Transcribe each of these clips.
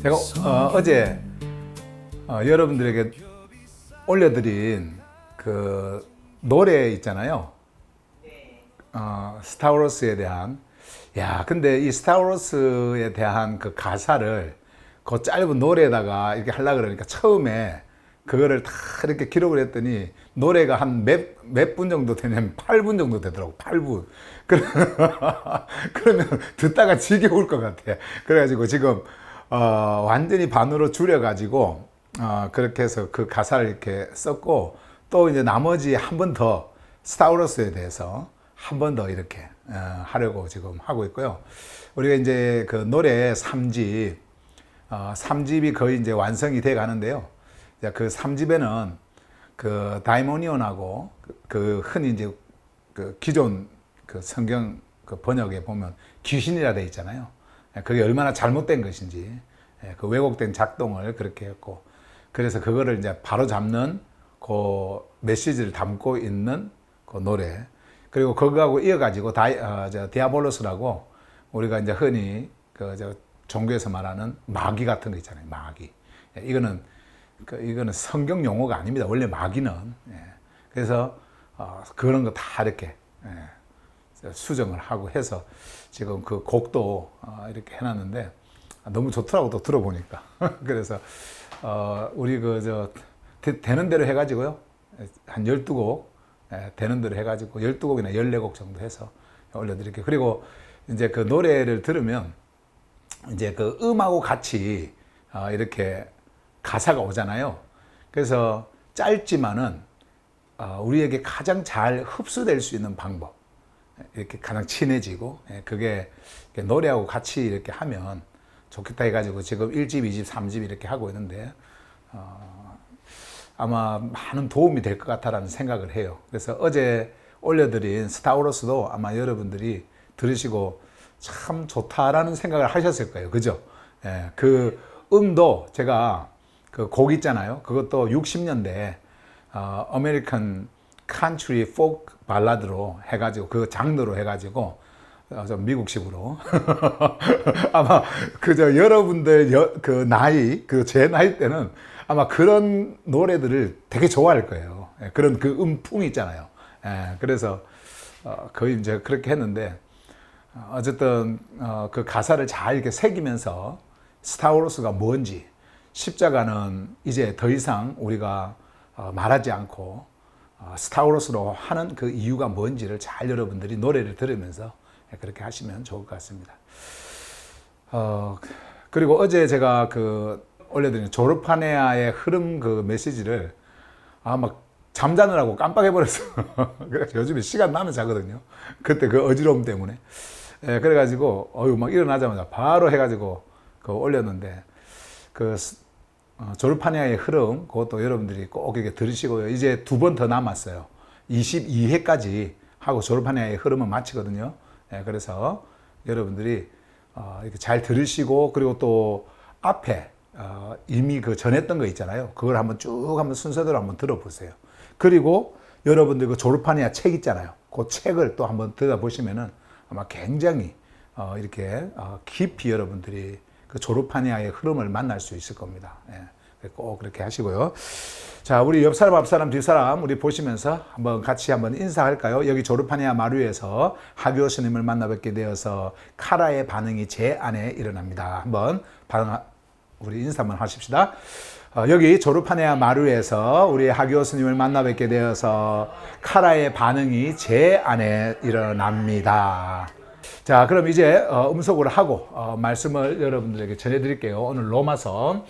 제가 어제 여러분들에게 올려드린 그 노래 있잖아요. 스타워즈에 대한. 근데 이 스타워즈에 대한 그 가사를 그 짧은 노래에다가 이렇게 하려고 그러니까 처음에 그거를 다 이렇게 기록을 했더니 노래가 한 몇 분 정도 되냐면 8분 정도 되더라고. 8분. 그러면 듣다가 지겨울 것 같아. 그래가지고 지금 완전히 반으로 줄여가지고 그렇게 해서 그 가사를 이렇게 썼고, 또 이제 나머지 한 번 더 스타워즈에 대해서 한 번 더 이렇게 하려고 지금 하고 있고요. 우리가 이제 그 노래 3집, 3집이 거의 이제 완성이 돼 가는데요. 그 3집에는 그 다이모니온하고 그 흔히 이제 그 기존 그 성경 그 번역에 보면 귀신이라 돼 있잖아요. 그게 얼마나 잘못된 것인지, 그 왜곡된 작동을 그렇게 했고, 그래서 그거를 이제 바로 잡는 그 메시지를 담고 있는 그 노래. 그리고 그거하고 이어가지고 디아볼로스라고 우리가 이제 흔히 그 종교에서 말하는 마귀 같은 거 있잖아요. 마귀. 이거는 성경 용어가 아닙니다. 원래 마귀는. 그래서 그런 거 다 이렇게 수정을 하고 해서 지금 그 곡도 이렇게 해놨는데 너무 좋더라고, 또 들어보니까. 그래서 우리 되는 대로 해가지고요, 한 12곡 되는 대로 해가지고 12곡이나 14곡 정도 해서 올려드릴게요. 그리고 이제 그 노래를 들으면 이제 그 음하고 같이 이렇게 가사가 오잖아요. 그래서 짧지만은 우리에게 가장 잘 흡수될 수 있는 방법, 이렇게 가장 친해지고, 그게 노래하고 같이 이렇게 하면 좋겠다 해가지고 지금 1집, 2집, 3집 이렇게 하고 있는데 아마 많은 도움이 될 것 같다라는 생각을 해요. 그래서 어제 올려드린 스타워즈도 아마 여러분들이 들으시고 참 좋다라는 생각을 하셨을 거예요. 그죠? 그 음도 제가 그 곡 있잖아요. 그것도 60년대 아메리칸 컨트리 포크 발라드로 해가지고, 그 장르로 해가지고 좀 미국식으로 아마 여러분들 그 나이, 제 나이 때는 아마 그런 노래들을 되게 좋아할 거예요. 그런 그 음풍이 있잖아요. 그래서 거의 이제 그렇게 했는데, 어쨌든 그 가사를 잘 이렇게 새기면서 스타워즈가 뭔지, 십자가는 이제 더 이상 우리가 말하지 않고 스타워즈로 하는 그 이유가 뭔지를 잘 여러분들이 노래를 들으면서 그렇게 하시면 좋을 것 같습니다. 그리고 어제 제가 올려드린 조르파네아의 흐름 그 메시지를 막 잠자느라고 깜빡해버렸어. 그래서 요즘에 시간 나면 자거든요. 그때 그 어지러움 때문에. 그래가지고 막 일어나자마자 바로 해가지고 올렸는데, 조르파네아의 흐름, 그것도 여러분들이 꼭 이렇게 들으시고요. 이제 2번 더 남았어요. 22회까지 하고 조르파네아의 흐름은 마치거든요. 그래서 여러분들이 이렇게 잘 들으시고, 그리고 또 앞에 이미 전했던 거 있잖아요. 그걸 한번 순서대로 한번 들어보세요. 그리고 여러분들 그 조르파네아 책 있잖아요. 그 책을 또 한번 들여다보시면은 아마 굉장히 이렇게 깊이 여러분들이 그 조르파네아의 흐름을 만날 수 있을 겁니다. 꼭 그렇게 하시고요. 자, 우리 옆 사람, 앞 사람, 뒷 사람 우리 보시면서 같이 한번 인사할까요? 여기 조르파네아 마루에서 하교 스님을 만나 뵙게 되어서 카라의 반응이 제 안에 일어납니다. 한번 우리 인사 한번 하십시다. 여기 조르파네아 마루에서 우리 하교 스님을 만나 뵙게 되어서 카라의 반응이 제 안에 일어납니다. 자, 그럼 이제 음속으로 하고 말씀을 여러분들에게 전해드릴게요. 오늘 로마서,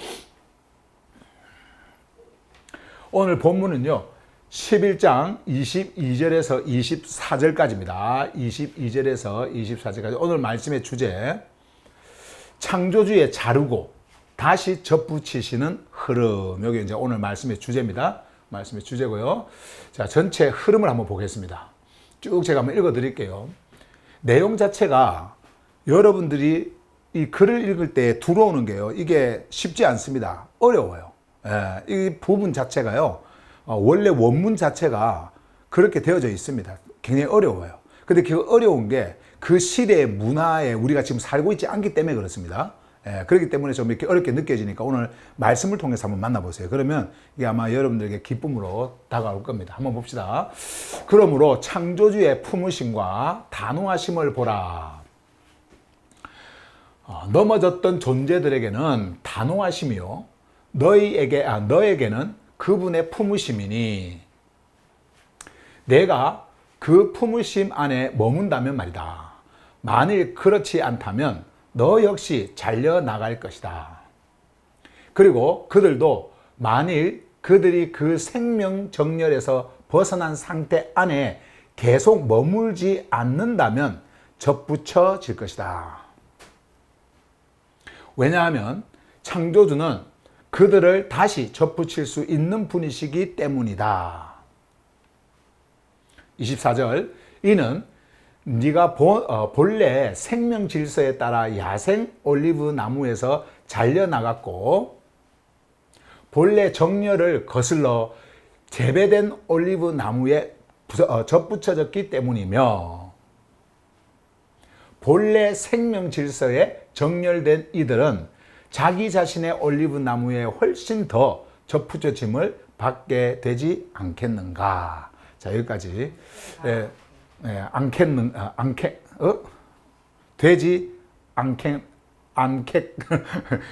오늘 본문은요 11장 22절에서 24절까지입니다. 22절에서 24절까지. 오늘 말씀의 주제, 창조주의 자르고 다시 접붙이시는 흐름. 여기 이제 오늘 말씀의 주제입니다. 말씀의 주제고요. 자, 전체 흐름을 한번 보겠습니다. 쭉 제가 한번 읽어 드릴게요. 내용 자체가 여러분들이 이 글을 읽을 때 들어오는 게요, 이게 쉽지 않습니다. 어려워요. 이 부분 자체가요, 원래 원문 자체가 그렇게 되어져 있습니다. 굉장히 어려워요. 근데 그 어려운 게 그 시대의 문화에 우리가 지금 살고 있지 않기 때문에 그렇습니다. 예, 그렇기 때문에 좀 이렇게 어렵게 느껴지니까 오늘 말씀을 통해서 한번 만나보세요. 그러면 이게 아마 여러분들에게 기쁨으로 다가올 겁니다. 한번 봅시다. 그러므로 창조주의 품으심과 단호하심을 보라. 넘어졌던 존재들에게는 단호하심이요. 너에게는 그분의 품으심이니 내가 그 품으심 안에 머문다면 말이다. 만일 그렇지 않다면 너 역시 잘려나갈 것이다. 그리고 그들도 만일 그들이 그 생명 정렬에서 벗어난 상태 안에 계속 머물지 않는다면 접붙여질 것이다. 왜냐하면 창조주는 그들을 다시 접붙일 수 있는 분이시기 때문이다. 24절 이는 네가 본래 생명 질서에 따라 야생 올리브 나무에서 잘려나갔고 본래 정열을 거슬러 재배된 올리브 나무에 접붙여졌기 때문이며 본래 생명 질서에 정렬된 이들은 자기 자신의 올리브 나무에 훨씬 더 접붙여짐을 받게 되지 않겠는가. 자, 여기까지. 되지 않겠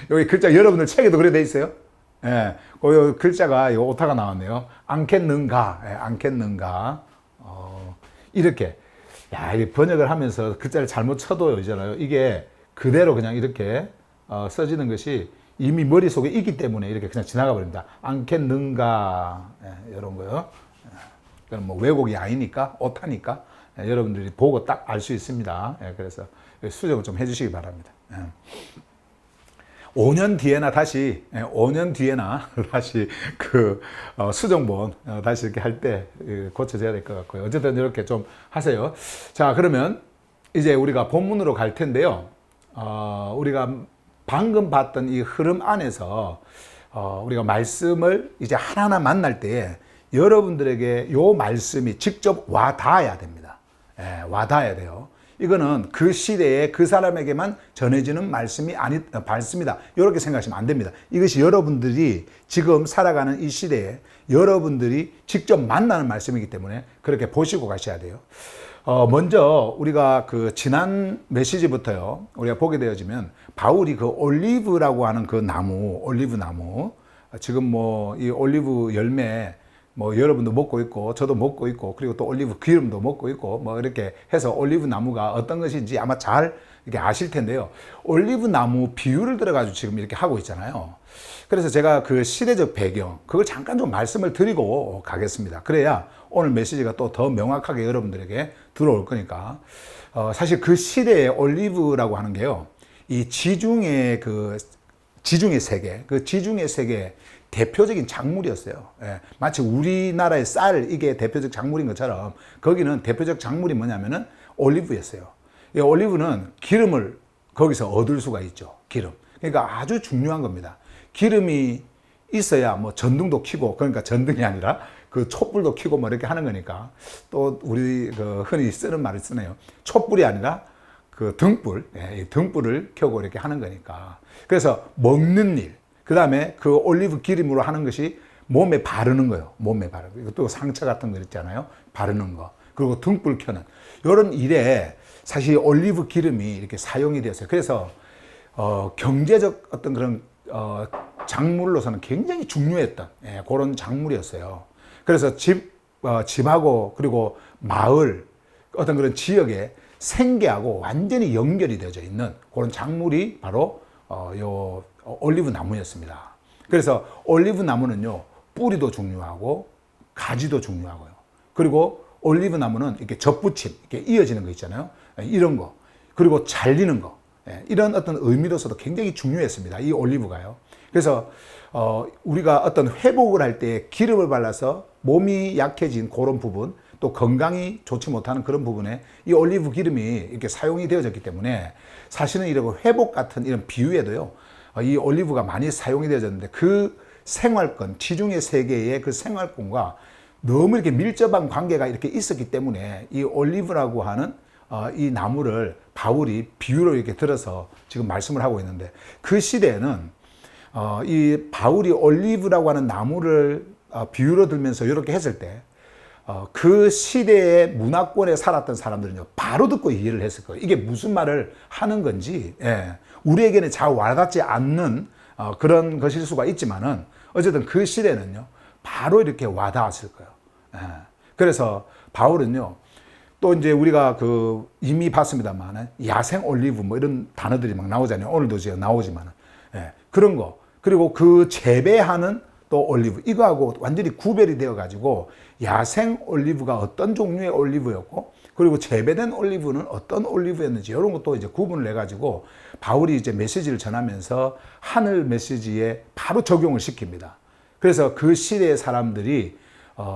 여기 글자 여러분들 책에도 그래 돼 있어요. 예, 그 글자가 요 오타가 나왔네요. 않겠는가, 않겠는가. 이렇게 야, 이 번역을 하면서 글자를 잘못 쳐도 있잖아요. 이게 그대로 그냥 이렇게 써지는 것이 이미 머릿속에 있기 때문에 이렇게 그냥 지나가 버립니다. 않겠는가, 이런 거요. 그건 뭐 왜곡이 아니니까, 오타니까 여러분들이 보고 딱 알 수 있습니다. 그래서 수정을 좀 해주시기 바랍니다. 5년 뒤에나 다시 그 수정본 다시 이렇게 할 때 고쳐져야 될 것 같고요. 어쨌든 이렇게 좀 하세요. 자, 그러면 이제 우리가 본문으로 갈 텐데요. 우리가 방금 봤던 이 흐름 안에서 우리가 말씀을 이제 하나하나 만날 때에 여러분들에게 요 말씀이 직접 와 닿아야 됩니다. 와 닿아야 돼요. 이거는 그 시대에 그 사람에게만 전해지는 말씀입니다. 이렇게 생각하시면 안 됩니다. 이것이 여러분들이 지금 살아가는 이 시대에 여러분들이 직접 만나는 말씀이기 때문에 그렇게 보시고 가셔야 돼요. 먼저 우리가 그 지난 메시지부터요, 우리가 보게 되어지면 바울이 그 올리브라고 하는 그 나무, 올리브 나무, 지금 뭐 이 올리브 열매 뭐 여러분도 먹고 있고 저도 먹고 있고 그리고 또 올리브 기름도 먹고 있고 뭐 이렇게 해서 올리브 나무가 어떤 것인지 아마 잘 이렇게 아실 텐데요. 올리브 나무 비유를 들어가지고 지금 이렇게 하고 있잖아요. 그래서 제가 그 시대적 배경 그걸 잠깐 좀 말씀을 드리고 가겠습니다. 그래야 오늘 메시지가 또 더 명확하게 여러분들에게 들어올 거니까. 사실 그 시대의 올리브라고 하는 게요, 이 지중해 세계, 그 지중해 세계 대표적인 작물이었어요. 마치 우리나라의 쌀, 이게 대표적 작물인 것처럼 거기는 대표적 작물이 뭐냐면은 올리브였어요. 이 올리브는 기름을 거기서 얻을 수가 있죠. 기름. 그러니까 아주 중요한 겁니다. 기름이 있어야 뭐 전등도 켜고, 그러니까 전등이 아니라 그 촛불도 켜고 뭐 이렇게 하는 거니까, 또 우리 그 흔히 쓰는 말을 쓰네요. 촛불이 아니라 그 등불, 등불을 켜고 이렇게 하는 거니까. 그래서 먹는 일, 그 다음에 그 올리브 기름으로 하는 것이 몸에 바르는 거예요. 몸에 바르는 거. 또 상처 같은 거 있잖아요. 바르는 거. 그리고 등불 켜는. 이런 일에 사실 올리브 기름이 이렇게 사용이 되었어요. 그래서 경제적 어떤 그런 작물로서는 굉장히 중요했던 그런 작물이었어요. 그래서 집하고 그리고 마을 어떤 그런 지역의 생계하고 완전히 연결이 되어져 있는 그런 작물이 바로 요 올리브 나무였습니다. 그래서 올리브 나무는요, 뿌리도 중요하고 가지도 중요하고요. 그리고 올리브 나무는 이렇게 접붙임, 이렇게 이어지는 거 있잖아요. 이런 거. 그리고 잘리는 거. 이런 어떤 의미로서도 굉장히 중요했습니다. 이 올리브가요. 그래서 우리가 어떤 회복을 할 때 기름을 발라서 몸이 약해진 그런 부분, 또 건강이 좋지 못하는 그런 부분에 이 올리브 기름이 이렇게 사용이 되어졌기 때문에 사실은 이런 회복 같은 이런 비유에도요, 이 올리브가 많이 사용이 되어졌는데 그 생활권, 지중해 세계의 그 생활권과 너무 이렇게 밀접한 관계가 이렇게 있었기 때문에 이 올리브라고 하는 이 나무를 바울이 비유로 이렇게 들어서 지금 말씀을 하고 있는데, 그 시대에는 이 바울이 올리브라고 하는 나무를 비유로 들면서 이렇게 했을 때 그 시대의 문화권에 살았던 사람들은요, 바로 듣고 이해를 했을 거예요. 이게 무슨 말을 하는 건지, 우리에게는 잘 와닿지 않는 그런 것일 수가 있지만은, 어쨌든 그 시대는요, 바로 이렇게 와닿았을 거예요. 그래서 바울은요, 또 이제 우리가 이미 봤습니다만, 야생 올리브 뭐 이런 단어들이 막 나오잖아요. 오늘도 지금 나오지만은, 그런 거. 그리고 그 재배하는 또 올리브, 이거하고 완전히 구별이 되어 가지고 야생 올리브가 어떤 종류의 올리브였고, 그리고 재배된 올리브는 어떤 올리브였는지 이런 것도 이제 구분을 해 가지고 바울이 이제 메시지를 전하면서 하늘 메시지에 바로 적용을 시킵니다. 그래서 그 시대의 사람들이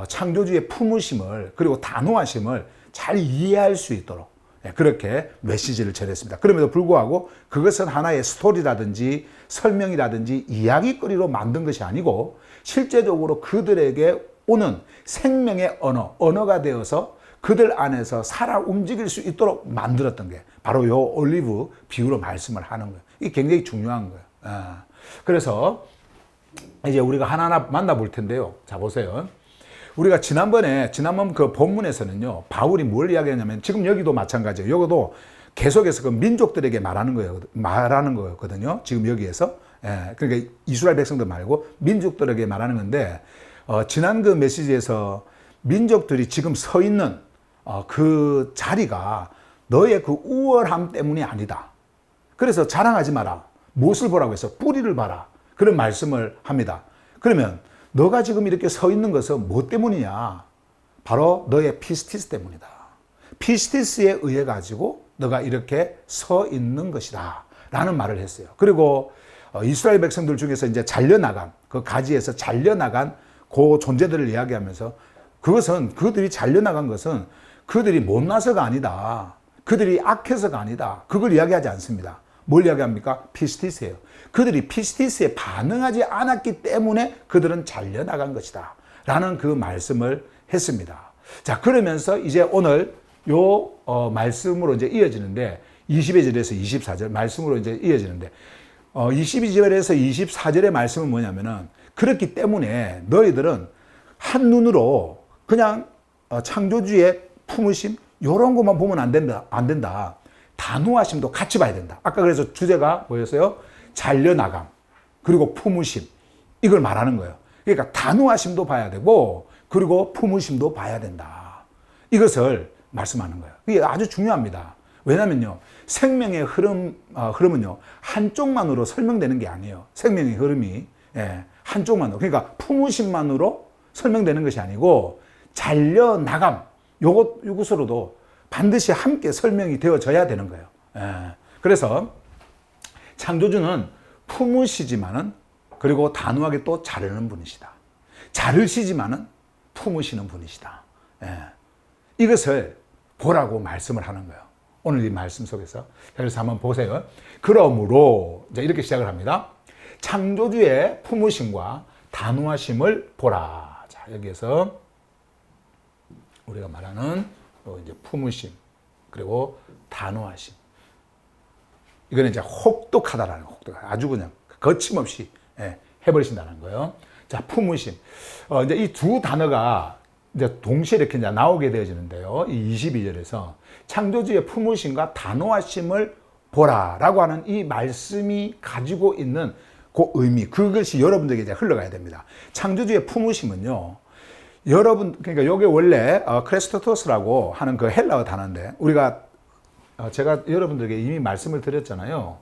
창조주의 품으심을, 그리고 단호하심을 잘 이해할 수 있도록 그렇게 메시지를 전했습니다. 그럼에도 불구하고 그것은 하나의 스토리라든지 설명이라든지 이야기거리로 만든 것이 아니고, 실제적으로 그들에게 오는 생명의 언어가 되어서 그들 안에서 살아 움직일 수 있도록 만들었던 게 바로 요 올리브 비유로 말씀을 하는 거예요. 이게 굉장히 중요한 거예요. 그래서 이제 우리가 하나하나 만나볼 텐데요. 자, 보세요. 우리가 지난번 그 본문에서는요, 바울이 뭘 이야기하냐면, 지금 여기도 마찬가지예요. 여기도 계속해서 그 민족들에게 말하는 거였거든요. 지금 여기에서. 그러니까 이스라엘 백성들 말고 민족들에게 말하는 건데, 지난 그 메시지에서 민족들이 지금 서 있는 그 자리가 너의 그 우월함 때문이 아니다. 그래서 자랑하지 마라. 무엇을 보라고 해서 뿌리를 봐라. 그런 말씀을 합니다. 그러면 너가 지금 이렇게 서 있는 것은 뭐 때문이냐? 바로 너의 피스티스 때문이다. 피스티스에 의해 가지고 너가 이렇게 서 있는 것이다. 라는 말을 했어요. 그리고 이스라엘 백성들 중에서 이제 잘려나간, 그 가지에서 잘려나간 그 존재들을 이야기하면서, 그들이 잘려나간 것은 그들이 못나서가 아니다. 그들이 악해서가 아니다. 그걸 이야기하지 않습니다. 뭘 이야기합니까? 피스티스예요. 그들이 피스티스에 반응하지 않았기 때문에 그들은 잘려나간 것이다. 라는 그 말씀을 했습니다. 자, 그러면서 이제 오늘 요 말씀으로 이제 이어지는데, 22절에서 24절 말씀으로 이제 이어지는데, 22절에서 24절의 말씀은 뭐냐면은, 그렇기 때문에 너희들은 한눈으로 그냥 창조주의 품으심 요런 것만 보면 안 된다. 단호하심도 같이 봐야 된다. 아까 그래서 주제가 뭐였어요? 잘려나감, 그리고 품으심, 이걸 말하는 거예요. 그러니까 단호하심도 봐야 되고, 그리고 품으심도 봐야 된다. 이것을 말씀하는 거예요. 이게 아주 중요합니다. 왜냐면요, 생명의 흐름은요, 한쪽만으로 설명되는 게 아니에요. 생명의 흐름이 한쪽만으로, 그러니까 품으심만으로 설명되는 것이 아니고, 잘려나감, 이것으로도 반드시 함께 설명이 되어져야 되는 거예요. 그래서 창조주는 품으시지만은, 그리고 단호하게 또 자르는 분이시다. 자르시지만은 품으시는 분이시다. 이것을 보라고 말씀을 하는 거예요. 오늘 이 말씀 속에서. 그래서 한번 보세요. 그러므로 이제 이렇게 시작을 합니다. 창조주의 품으심과 단호하심을 보라. 자, 여기에서 우리가 말하는 이제 품으심, 그리고 단호하심. 이거는 이제 혹독하다라는 거예요. 아주 그냥 거침없이 해버리신다는 거예요. 자, 품으심. 이제 이 두 단어가 이제 동시에 이렇게 이제 나오게 되어지는데요. 이 22절에서 창조주의 품으심과 단호하심을 보라라고 하는 이 말씀이 가지고 있는 그 의미, 그것이 여러분들에게 이제 흘러가야 됩니다. 창조주의 품으심은요, 그러니까 이게 원래 크레스토토스라고 하는 그 헬라어 단어인데, 제가 여러분들에게 이미 말씀을 드렸잖아요.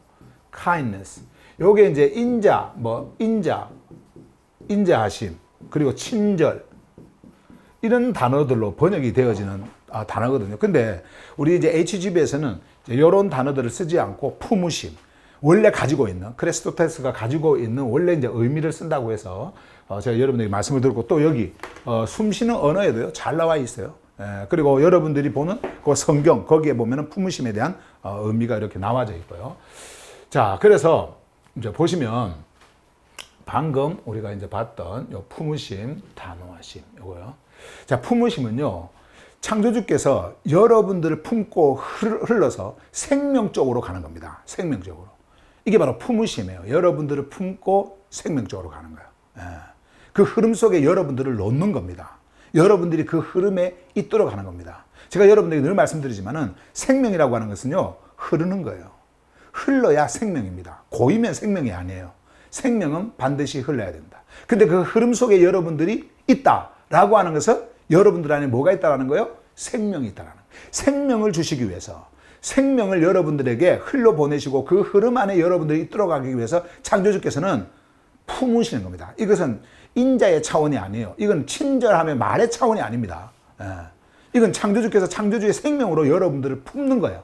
kindness. 요게 이제 인자하심, 그리고 친절, 이런 단어들로 번역이 되어지는 단어거든요. 근데 우리 이제 HGB에서는 이런 단어들을 쓰지 않고 품으심, 원래 가지고 있는, 크레스토테스가 가지고 있는 원래 이제 의미를 쓴다고 해서 제가 여러분들에게 말씀을 드렸고, 또 여기 숨쉬는 언어에도요 잘 나와 있어요. 그리고 여러분들이 보는 그 성경, 거기에 보면은 품으심에 대한 의미가 이렇게 나와져 있고요. 자, 그래서 이제 보시면 방금 우리가 이제 봤던 요 품으심, 단호하심, 요거요. 자, 품으심은요, 창조주께서 여러분들을 품고 흘러서 생명 쪽으로 가는 겁니다. 생명적으로. 이게 바로 품으심이에요. 여러분들을 품고 생명 쪽으로 가는 거예요. 예. 그 흐름 속에 여러분들을 놓는 겁니다. 여러분들이 그 흐름에 잇들어 가는 겁니다. 제가 여러분들에게 늘 말씀드리지만은 생명이라고 하는 것은요, 흐르는 거예요. 흘러야 생명입니다. 고이면 생명이 아니에요. 생명은 반드시 흘러야 된다. 근데 그 흐름 속에 여러분들이 있다라고 하는 것은 여러분들 안에 뭐가 있다라는 거예요? 생명이 있다라는 거예요. 생명을 주시기 위해서 생명을 여러분들에게 흘러보내시고 그 흐름 안에 여러분들이 뚫어가기 위해서 창조주께서는 품으시는 겁니다. 이것은 인자의 차원이 아니에요. 이건 친절함의 말의 차원이 아닙니다. 예. 이건 창조주께서 창조주의 생명으로 여러분들을 품는 거예요.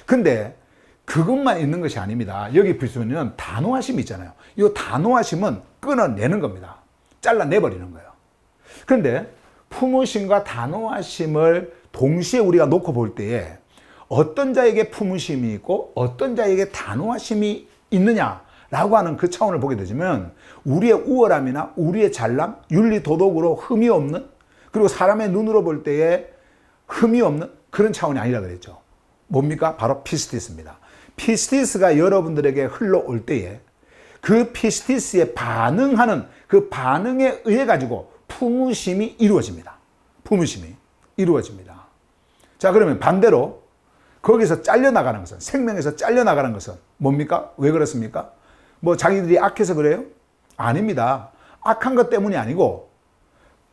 근데 그것만 있는 것이 아닙니다. 여기 보시면 단호하심이 있잖아요. 이 단호하심은 끊어내는 겁니다. 잘라내버리는 거예요. 그런데 품으심과 단호하심을 동시에 우리가 놓고 볼 때에 어떤 자에게 품으심이 있고 어떤 자에게 단호하심이 있느냐라고 하는 그 차원을 보게 되면 우리의 우월함이나 우리의 잘남, 윤리, 도덕으로 흠이 없는, 그리고 사람의 눈으로 볼 때에 흠이 없는 그런 차원이 아니라 그랬죠. 뭡니까? 바로 피스티스입니다. 피스티스가 여러분들에게 흘러올 때에 그 피스티스에 반응하는 그 반응에 의해 가지고 품으심이 이루어집니다. 품으심이 이루어집니다. 자, 그러면 반대로 거기서 잘려나가는 것은, 생명에서 잘려나가는 것은 뭡니까? 왜 그렇습니까? 뭐 자기들이 악해서 그래요? 아닙니다. 악한 것 때문이 아니고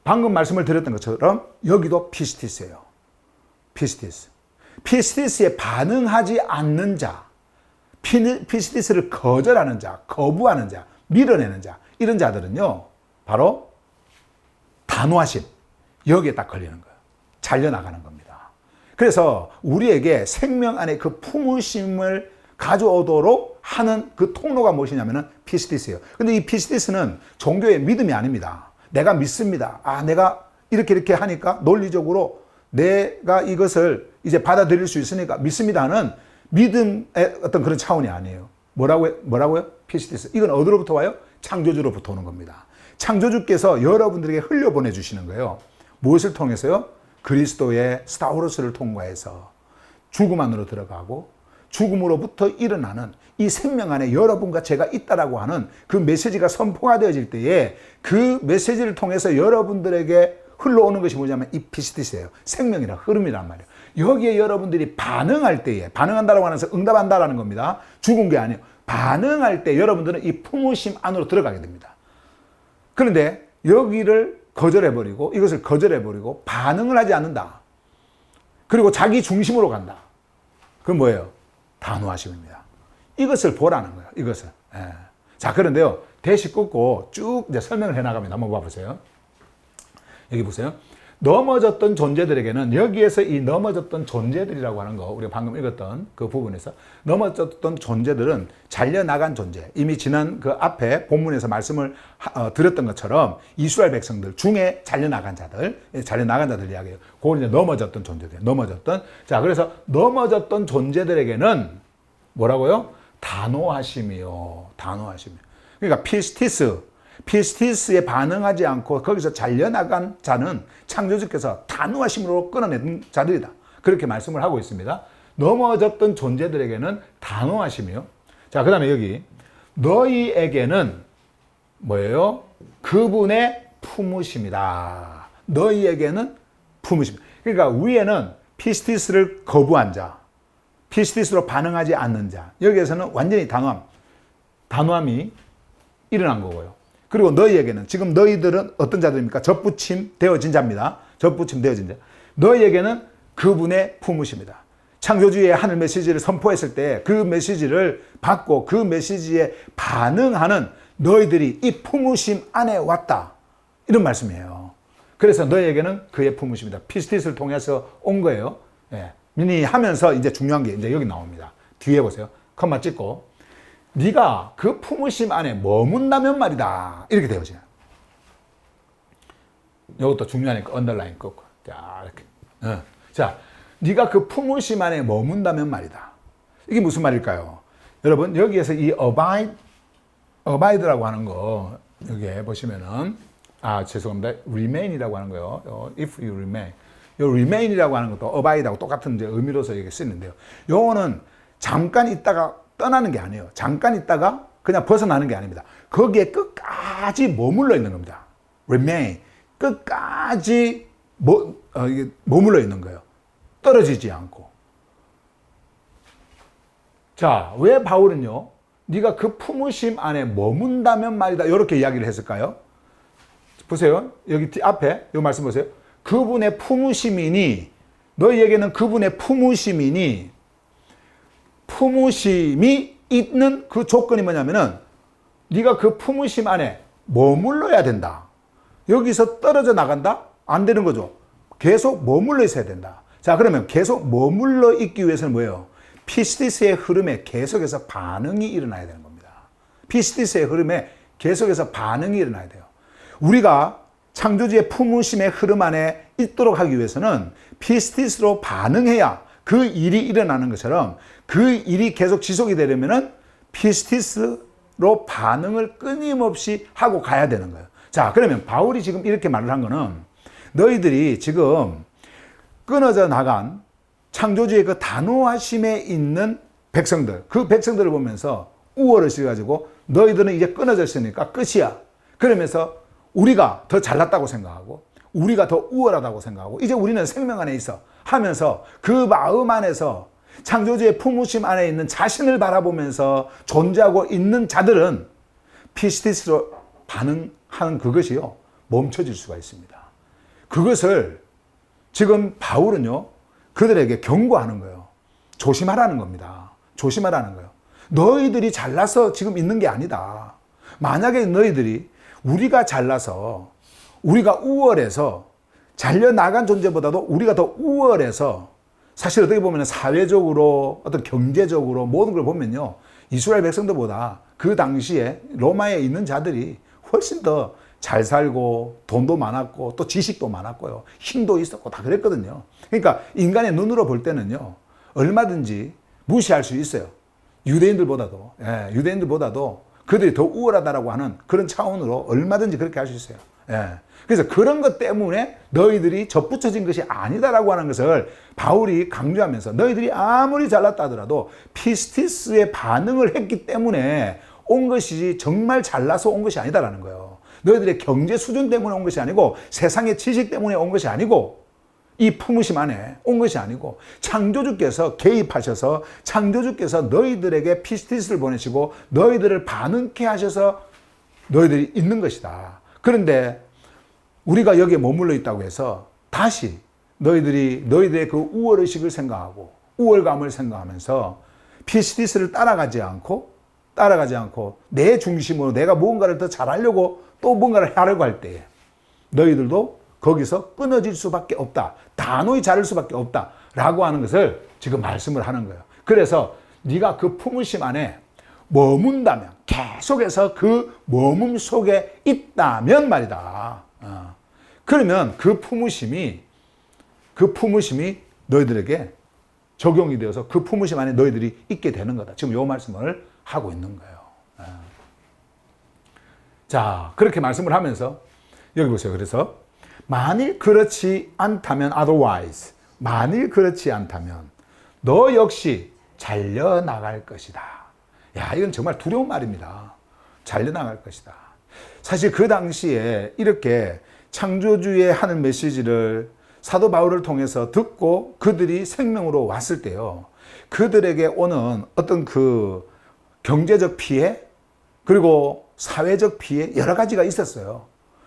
방금 말씀을 드렸던 것처럼 여기도 피스티스예요. 피스티스. 피스티스에 반응하지 않는 자, 피스티스를 거절하는 자, 거부하는 자, 밀어내는 자, 이런 자들은요, 바로 단호하심, 여기에 딱 걸리는 거예요. 잘려나가는 겁니다. 그래서 우리에게 생명 안에 그 품으심을 가져오도록 하는 그 통로가 무엇이냐면은 피스티스예요. 근데 이 피스티스는 종교의 믿음이 아닙니다. 내가 믿습니다. 아, 내가 이렇게 하니까 논리적으로 내가 이것을 이제 받아들일 수 있으니까 믿습니다 하는 믿음의 어떤 그런 차원이 아니에요. 뭐라고요? 피스티스. 이건 어디로부터 와요? 창조주로부터 오는 겁니다. 창조주께서 여러분들에게 흘려보내 주시는 거예요. 무엇을 통해서요? 그리스도의 스타우로스를 통과해서 죽음 안으로 들어가고 죽음으로부터 일어나는 이 생명 안에 여러분과 제가 있다라고 하는 그 메시지가 선포가 되어질 때에 그 메시지를 통해서 여러분들에게 흘러오는 것이 뭐냐면 이 피스티스예요. 생명이라 흐름이란 말이에요. 여기에 여러분들이 반응할 때에, 반응한다라고 하는 것은 응답한다라는 겁니다. 죽은 게 아니에요. 반응할 때 여러분들은 이 품으심 안으로 들어가게 됩니다. 그런데 여기를 거절해버리고, 이것을 거절해버리고 반응을 하지 않는다. 그리고 자기 중심으로 간다. 그건 뭐예요? 단호하심입니다. 이것을 보라는 거예요. 이것을. 예. 자, 그런데요, 대시 끊고 쭉 이제 설명을 해나갑니다. 한번 봐보세요. 여기 보세요. 넘어졌던 존재들에게는, 여기에서 이 넘어졌던 존재들이라고 하는 거, 우리가 방금 읽었던 그 부분에서 넘어졌던 존재들은 잘려나간 존재, 이미 지난 그 앞에 본문에서 말씀을 드렸던 것처럼 이스라엘 백성들 중에 잘려나간 자들 이야기해요. 그걸 이제 넘어졌던 존재들, 넘어졌던. 자, 그래서 넘어졌던 존재들에게는 뭐라고요? 단호하심이요. 단호하심이요. 그러니까 피스티스에 반응하지 않고 거기서 잘려나간 자는 창조주께서 단호하심으로 끊어낸 자들이다. 그렇게 말씀을 하고 있습니다. 넘어졌던 존재들에게는 단호하심이요. 자, 그 다음에 여기 너희에게는 뭐예요? 그분의 품으심이다. 너희에게는 품으심. 그러니까 위에는 피스티스를 거부한 자, 피스티스로 반응하지 않는 자. 여기에서는 완전히 단호함이 일어난 거고요. 그리고 너희에게는, 지금 너희들은 어떤 자들입니까? 접붙임 되어진 자입니다. 접붙임 되어진 자. 너희에게는 그분의 품으심이다. 창조주의 하늘 메시지를 선포했을 때 그 메시지를 받고 그 메시지에 반응하는 너희들이 이 품으심 안에 왔다. 이런 말씀이에요. 그래서 너희에게는 그의 품으심이다. 피스티스를 통해서 온 거예요. 예. 미니 하면서 이제 중요한 게 이제 여기 나옵니다. 뒤에 보세요. 컴마 찍고. 네가 그 품으심 안에 머문다면 말이다. 이렇게 되어져요. 이것도 중요하니까 언더라인 꺾고. 자, 이렇게. 자, 네가 그 품으심 안에 머문다면 말이다. 이게 무슨 말일까요? 여러분, 여기에서 이 abide라고 하는 거, 여기에 보시면은 죄송합니다. remain이라고 하는 거요. if you remain. 요 remain이라고 하는 것도 abide하고 똑같은 이제 의미로서 이게 쓰는데요. 요거는 잠깐 있다가 떠나는 게 아니에요. 잠깐 있다가 그냥 벗어나는 게 아닙니다. 거기에 끝까지 머물러 있는 겁니다. remain. 끝까지 이게 머물러 있는 거예요. 떨어지지 않고. 자, 왜 바울은요, 네가 그 품으심 안에 머문다면 말이다, 이렇게 이야기를 했을까요? 보세요. 여기 앞에 이 말씀 보세요. 그분의 품으심이니, 너희에게는 그분의 품으심이니, 품으심이 있는 그 조건이 뭐냐면은 네가 그 품으심 안에 머물러야 된다. 여기서 떨어져 나간다? 안 되는 거죠. 계속 머물러 있어야 된다. 자, 그러면 계속 머물러 있기 위해서는 뭐예요? 피스티스의 흐름에 계속해서 반응이 일어나야 되는 겁니다. 피스티스의 흐름에 계속해서 반응이 일어나야 돼요. 우리가 창조주의 품으심의 흐름 안에 있도록 하기 위해서는 피스티스로 반응해야 그 일이 일어나는 것처럼 그 일이 계속 지속이 되려면은 피스티스로 반응을 끊임없이 하고 가야 되는 거예요. 자, 그러면 바울이 지금 이렇게 말을 한 거는 너희들이 지금 끊어져 나간 창조주의 그 단호하심에 있는 백성들, 그 백성들을 보면서 우월을 시켜가지고 너희들은 이제 끊어져 있으니까 끝이야. 그러면서 우리가 더 잘났다고 생각하고 우리가 더 우월하다고 생각하고 이제 우리는 생명 안에 있어 하면서 그 마음 안에서 창조주의 품으심 안에 있는 자신을 바라보면서 존재하고 있는 자들은 피스티스로 반응하는 그것이요, 멈춰질 수가 있습니다. 그것을 지금 바울은요, 그들에게 경고하는 거예요. 조심하라는 겁니다. 조심하라는 거예요. 너희들이 잘나서 지금 있는 게 아니다. 만약에 너희들이 우리가 잘나서, 우리가 우월해서, 잘려나간 존재보다도 우리가 더 우월해서, 사실 어떻게 보면 사회적으로, 어떤 경제적으로 모든 걸 보면요, 이스라엘 백성들보다 그 당시에 로마에 있는 자들이 훨씬 더 잘 살고 돈도 많았고 또 지식도 많았고요, 힘도 있었고 다 그랬거든요. 그러니까 인간의 눈으로 볼 때는요, 얼마든지 무시할 수 있어요. 유대인들보다도 그들이 더 우월하다라고 하는 그런 차원으로 얼마든지 그렇게 할 수 있어요. 그래서 그런 것 때문에 너희들이 접붙여진 것이 아니다라고 하는 것을 바울이 강조하면서, 너희들이 아무리 잘났다 하더라도 피스티스의 반응을 했기 때문에 온 것이지 정말 잘나서 온 것이 아니다라는 거예요. 너희들의 경제 수준 때문에 온 것이 아니고, 세상의 지식 때문에 온 것이 아니고, 이 품으심 안에 온 것이 아니고, 창조주께서 개입하셔서 창조주께서 너희들에게 피스티스를 보내시고 너희들을 반응케 하셔서 너희들이 있는 것이다. 그런데 우리가 여기에 머물러 있다고 해서 다시 너희들의 그 우월의식을 생각하고 우월감을 생각하면서 피스티스를 따라가지 않고 내 중심으로 내가 무언가를 더 잘하려고 또 뭔가를 하려고 할 때에 너희들도 거기서 끊어질 수밖에 없다. 단호히 자를 수밖에 없다. 라고 하는 것을 지금 말씀을 하는 거예요. 그래서 네가 그 품으심 안에 머문다면, 계속해서 그 머문 속에 있다면 말이다. 그러면 그 품으심이 너희들에게 적용이 되어서 그 품으심 안에 너희들이 있게 되는 거다. 지금 이 말씀을 하고 있는 거예요. 자, 그렇게 말씀을 하면서 여기 보세요. 그래서 만일 그렇지 않다면, otherwise, 만일 그렇지 않다면 너 역시 잘려나갈 것이다. 야, 이건 정말 두려운 말입니다. 잘려나갈 것이다. 사실 그 당시에 이렇게 창조주의 하는 메시지를 사도 바울을 통해서 듣고 그들이 생명으로 왔을 때요, 그들에게 오는 어떤 그 경제적 피해, 그리고 사회적 피해, 여러 가지가 있었어요.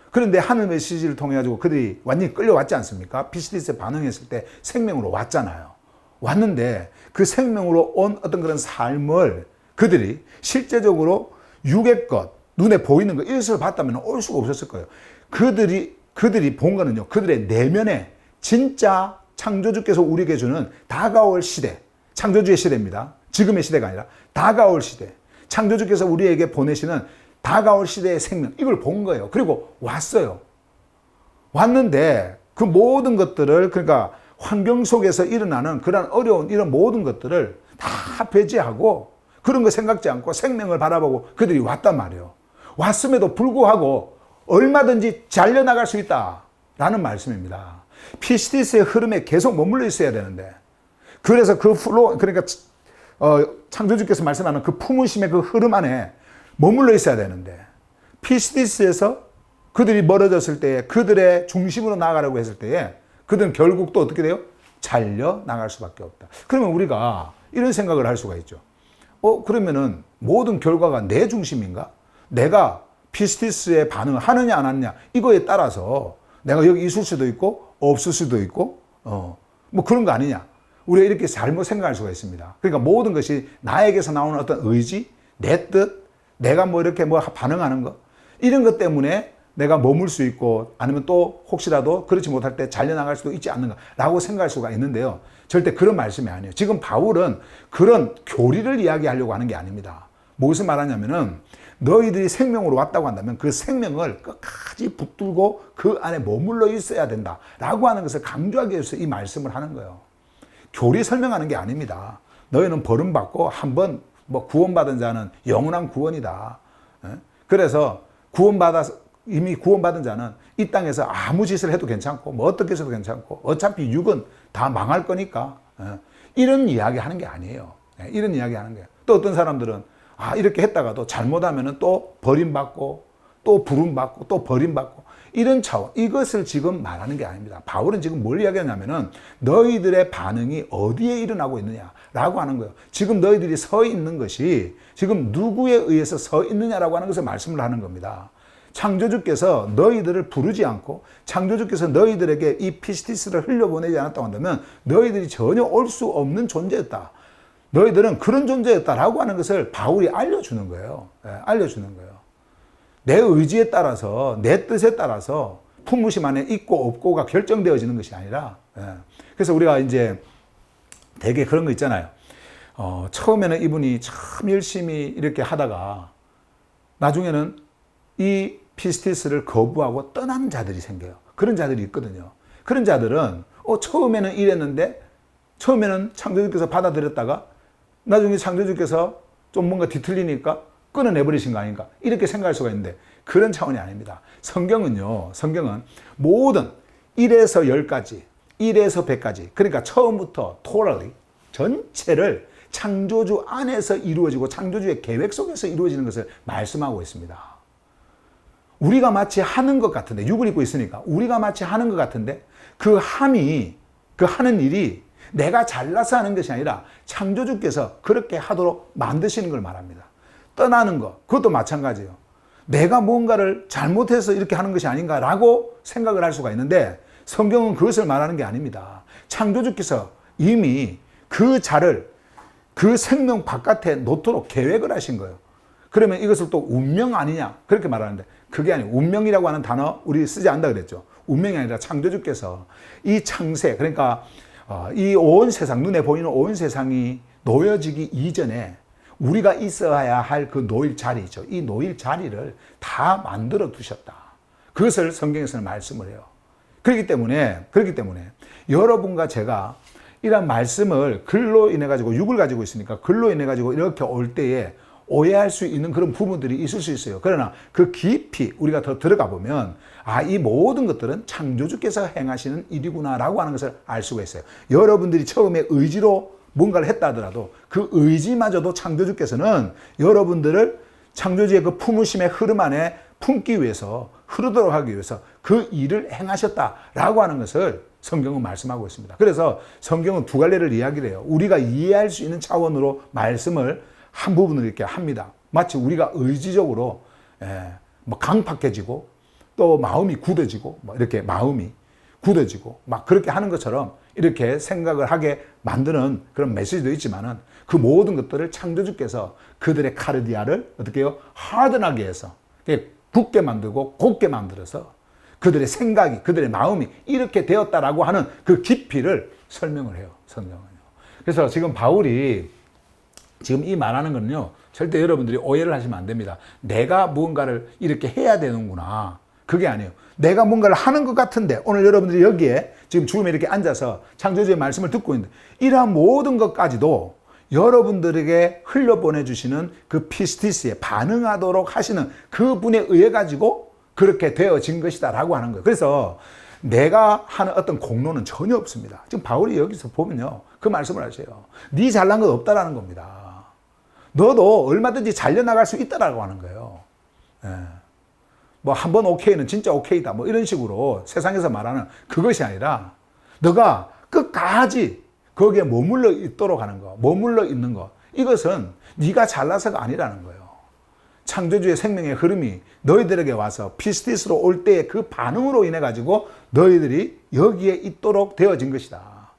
그런데 하늘 메시지를 통해 가지고 그들이 완전히 끌려왔지 않습니까? 피스티스에 반응했을 때 생명으로 왔잖아요. 왔는데 그 생명으로 온 어떤 그런 삶을 그들이 실제적으로 육의 것, 눈에 보이는 것, 이것을 봤다면 올 수가 없었을 거예요. 그들이 본 거는요, 그들의 내면에 진짜 창조주께서 우리에게 주는 다가올 시대, 창조주의 시대입니다. 지금의 시대가 아니라 다가올 시대, 창조주께서 우리에게 보내시는 다가올 시대의 생명, 이걸 본 거예요. 그리고 왔어요. 왔는데 그 모든 것들을, 그러니까 환경 속에서 일어나는 그런 어려운 이런 모든 것들을 다 배제하고 그런 거 생각지 않고 생명을 바라보고 그들이 왔단 말이에요. 왔음에도 불구하고 얼마든지 잘려나갈 수 있다라는 말씀입니다. 피스티스의 흐름에 계속 머물러 있어야 되는데, 그래서 그 플로, 그러니까 창조주께서 말씀하는 그 품으심의 그 흐름 안에 머물러 있어야 되는데, 피스티스에서 그들이 멀어졌을 때에, 그들의 중심으로 나아가려고 했을 때에 그들은 결국 또 어떻게 돼요? 잘려 나갈 수밖에 없다. 그러면 우리가 이런 생각을 할 수가 있죠. 그러면은 모든 결과가 내 중심인가? 내가 피스티스에 반응을 하느냐 안 하느냐 이거에 따라서 내가 여기 있을 수도 있고 없을 수도 있고 뭐 그런 거 아니냐. 우리가 이렇게 잘못 생각할 수가 있습니다. 그러니까 모든 것이 나에게서 나오는 어떤 의지, 내 뜻, 내가 뭐 이렇게 뭐 반응하는 거, 이런 것 때문에 내가 머물 수 있고, 아니면 또 혹시라도 그렇지 못할 때 잘려나갈 수도 있지 않는가라고 생각할 수가 있는데요. 절대 그런 말씀이 아니에요. 지금 바울은 그런 교리를 이야기하려고 하는 게 아닙니다. 무엇을 말하냐면은, 너희들이 생명으로 왔다고 한다면 그 생명을 끝까지 붙들고 그 안에 머물러 있어야 된다라고 하는 것을 강조하기 위해서 이 말씀을 하는 거예요. 교리 설명하는 게 아닙니다. 너희는 벌음받고 한번 뭐 구원받은 자는 영원한 구원이다. 그래서 이미 구원받은 자는 이 땅에서 아무 짓을 해도 괜찮고 뭐 어떻게 해서도 괜찮고 어차피 육은 다 망할 거니까, 이런 이야기 하는 게 아니에요. 이런 이야기 하는 거예요. 또 어떤 사람들은 이렇게 했다가도 잘못하면은 또 버림받고 또 부름받고 또 버림받고, 이런 차원, 이것을 지금 말하는 게 아닙니다. 바울은 지금 뭘 이야기하냐면은 너희들의 반응이 어디에 일어나고 있느냐라고 하는 거예요. 지금 너희들이 서 있는 것이 지금 누구에 의해서 서 있느냐라고 하는 것을 말씀을 하는 겁니다. 창조주께서 너희들을 부르지 않고 창조주께서 너희들에게 이 피스티스를 흘려보내지 않았다고 한다면 너희들이 전혀 올 수 없는 존재였다. 너희들은 그런 존재였다라고 하는 것을 바울이 알려주는 거예요. 알려주는 거예요. 내 의지에 따라서, 내 뜻에 따라서 품으심 안에 있고 없고가 결정되어지는 것이 아니라, 그래서 우리가 이제 되게 그런 거 있잖아요. 처음에는 이분이 참 열심히 이렇게 하다가 나중에는 이 피스티스를 거부하고 떠나는 자들이 생겨요. 그런 자들이 있거든요. 그런 자들은 처음에는 이랬는데, 처음에는 창조주께서 받아들였다가 나중에 창조주께서 좀 뭔가 뒤틀리니까 끊어내버리신 거 아닌가, 이렇게 생각할 수가 있는데, 그런 차원이 아닙니다. 성경은 모든 1에서 10까지, 1에서 100까지, 그러니까 처음부터 totally 전체를 창조주 안에서 이루어지고 창조주의 계획 속에서 이루어지는 것을 말씀하고 있습니다. 우리가 마치 하는 것 같은데, 육을 입고 있으니까 우리가 마치 하는 것 같은데, 그 하는 일이 내가 잘나서 하는 것이 아니라 창조주께서 그렇게 하도록 만드시는 걸 말합니다. 떠나는 것, 그것도 마찬가지예요. 내가 뭔가를 잘못해서 이렇게 하는 것이 아닌가라고 생각을 할 수가 있는데, 성경은 그것을 말하는 게 아닙니다. 창조주께서 이미 그 자를 그 생명 바깥에 놓도록 계획을 하신 거예요. 그러면 이것을 또 운명 아니냐 그렇게 말하는데, 그게 아니에요. 운명이라고 하는 단어 우리 쓰지 않는다 그랬죠. 운명이 아니라 창조주께서 이 창세, 그러니까 이 온 세상, 눈에 보이는 온 세상이 놓여지기 이전에 우리가 있어야 할 그 놓일 자리죠. 이 놓일 자리를 다 만들어 두셨다. 그것을 성경에서는 말씀을 해요. 그렇기 때문에 여러분과 제가 이런 말씀을 글로 인해 가지고, 육을 가지고 있으니까 글로 인해 가지고 이렇게 올 때에 오해할 수 있는 그런 부분들이 있을 수 있어요. 그러나 그 깊이 우리가 더 들어가 보면, 이 모든 것들은 창조주께서 행하시는 일이구나라고 하는 것을 알 수가 있어요. 여러분들이 처음에 의지로 뭔가를 했다 하더라도 그 의지마저도 창조주께서는 여러분들을 창조주의 그 품으심의 흐름 안에 품기 위해서, 흐르도록 하기 위해서 그 일을 행하셨다라고 하는 것을 성경은 말씀하고 있습니다. 그래서 성경은 두 갈래를 이야기를 해요. 우리가 이해할 수 있는 차원으로 말씀을 한 부분을 이렇게 합니다. 마치 우리가 의지적으로 뭐 강팍해지고 또 마음이 굳어지고, 뭐 이렇게 마음이 굳어지고 막 그렇게 하는 것처럼 이렇게 생각을 하게 만드는 그런 메시지도 있지만은, 그 모든 것들을 창조주께서 그들의 카르디아를 어떻게 해요? 하드하게 해서 굳게 만들고 곱게 만들어서 그들의 생각이, 그들의 마음이 이렇게 되었다라고 하는 그 깊이를 설명을 해요, 성경은요. 그래서 지금 바울이 지금 이 말하는 거는요, 절대 여러분들이 오해를 하시면 안 됩니다. 내가 무언가를 이렇게 해야 되는구나, 그게 아니에요. 내가 뭔가를 하는 것 같은데, 오늘 여러분들이 여기에 지금 줌에 이렇게 앉아서 창조주의 말씀을 듣고 있는데, 이러한 모든 것까지도 여러분들에게 흘려보내주시는 그 피스티스에 반응하도록 하시는 그분에 의해 가지고 그렇게 되어진 것이다 라고 하는 거예요. 그래서 내가 하는 어떤 공로는 전혀 없습니다. 지금 바울이 여기서 보면요, 그 말씀을 하세요. 네 잘난 것 없다라는 겁니다. 너도 얼마든지 잘려나갈 수 있다라고 하는 거예요. 예. 뭐 한 번 오케이는 진짜 오케이다 뭐 이런 식으로 세상에서 말하는 그것이 아니라 너가 끝까지 거기에 머물러 있도록 하는 거, 머물러 있는 거, 이것은 네가 잘나서가 아니라는 거예요. 창조주의 생명의 흐름이 너희들에게 와서 피스티스로 올 때의 그 반응으로 인해 가지고 너희들이 여기에 있도록 되어진 것이다.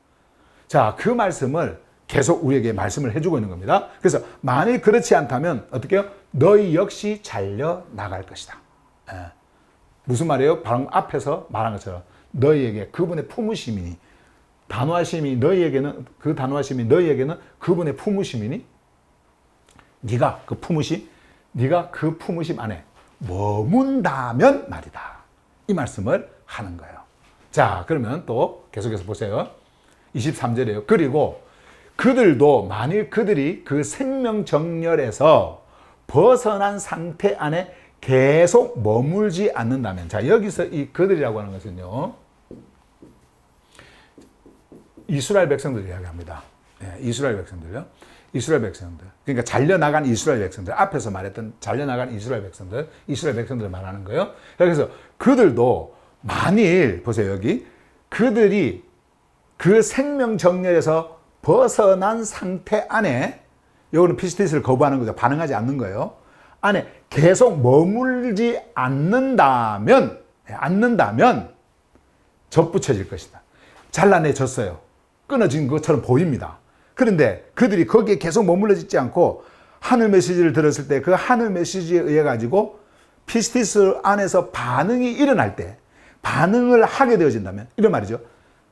자, 그 말씀을 계속 우리에게 말씀을 해주고 있는 겁니다. 그래서 만일 그렇지 않다면 어떻게 해요? 너희 역시 잘려 나갈 것이다. 예. 무슨 말이에요? 방금 앞에서 말한 것처럼 너희에게 그분의 품으심이니, 단호하심이 너희에게는, 그 단호하심이 너희에게는 그분의 품으심이니, 네가 그 품으심 안에 머문다면 말이다. 이 말씀을 하는 거예요. 자, 그러면 또 계속해서 보세요. 23절이에요. 그리고 그들도 만일 그들이 그 생명 정렬에서 벗어난 상태 안에 계속 머물지 않는다면, 자, 여기서 이 그들이라고 하는 것은요, 이스라엘 백성들 이야기합니다. 예, 이스라엘 백성들요. 이스라엘 백성들. 그러니까 잘려나간 이스라엘 백성들. 앞에서 말했던 잘려나간 이스라엘 백성들을 말하는 거예요. 그래서 그들도 만일, 보세요, 여기. 그들이 그 생명 정렬에서 벗어난 상태 안에, 요거는 피스티스를 거부하는 거죠. 반응하지 않는 거예요. 안에 계속 머물지 않는다면 접붙여질 것이다. 잘라내졌어요. 끊어진 것처럼 보입니다. 그런데 그들이 거기에 계속 머물러 있지 않고 하늘 메시지를 들었을 때 그 하늘 메시지에 의해 가지고 피스티스 안에서 반응이 일어날 때, 반응을 하게 되어진다면, 이런 말이죠.